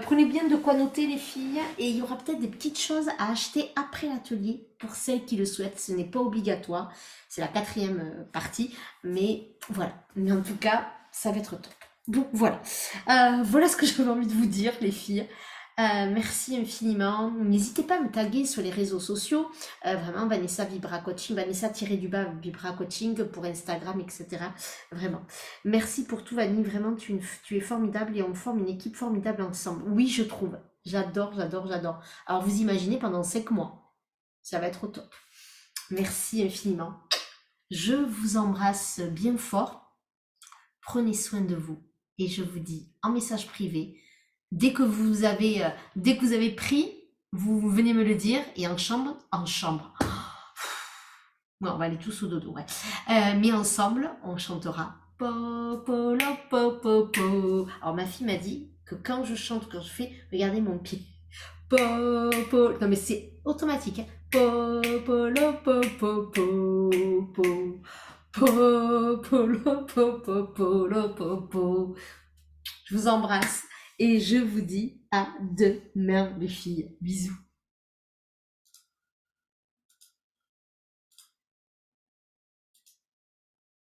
Prenez bien de quoi noter les filles et il y aura peut-être des petites choses à acheter après l'atelier pour celles qui le souhaitent. Ce n'est pas obligatoire. C'est la 4e partie. Mais voilà. Mais en tout cas, ça va être top. Donc voilà. Voilà ce que j'avais envie de vous dire les filles. Merci infiniment. N'hésitez pas à me taguer sur les réseaux sociaux. Vraiment, Vanessa Vibra Coaching, Vanessa-Vibra Coaching pour Instagram, etc. Vraiment. Merci pour tout, Vanille. Vraiment, tu es formidable et on forme une équipe formidable ensemble. Oui, je trouve. J'adore, j'adore, j'adore. Alors, vous imaginez pendant 5 mois. Ça va être au top. Merci infiniment. Je vous embrasse bien fort. Prenez soin de vous. Et je vous dis en message privé, dès que vous avez pris, vous venez me le dire. Et en chambre. Bon, on va aller tous au dodo, ouais. Mais ensemble, on chantera. Alors ma fille m'a dit que quand je chante, quand je fais, regardez mon pied. Non mais c'est automatique. Hein. Je vous embrasse et je vous dis à demain les filles. Bisous.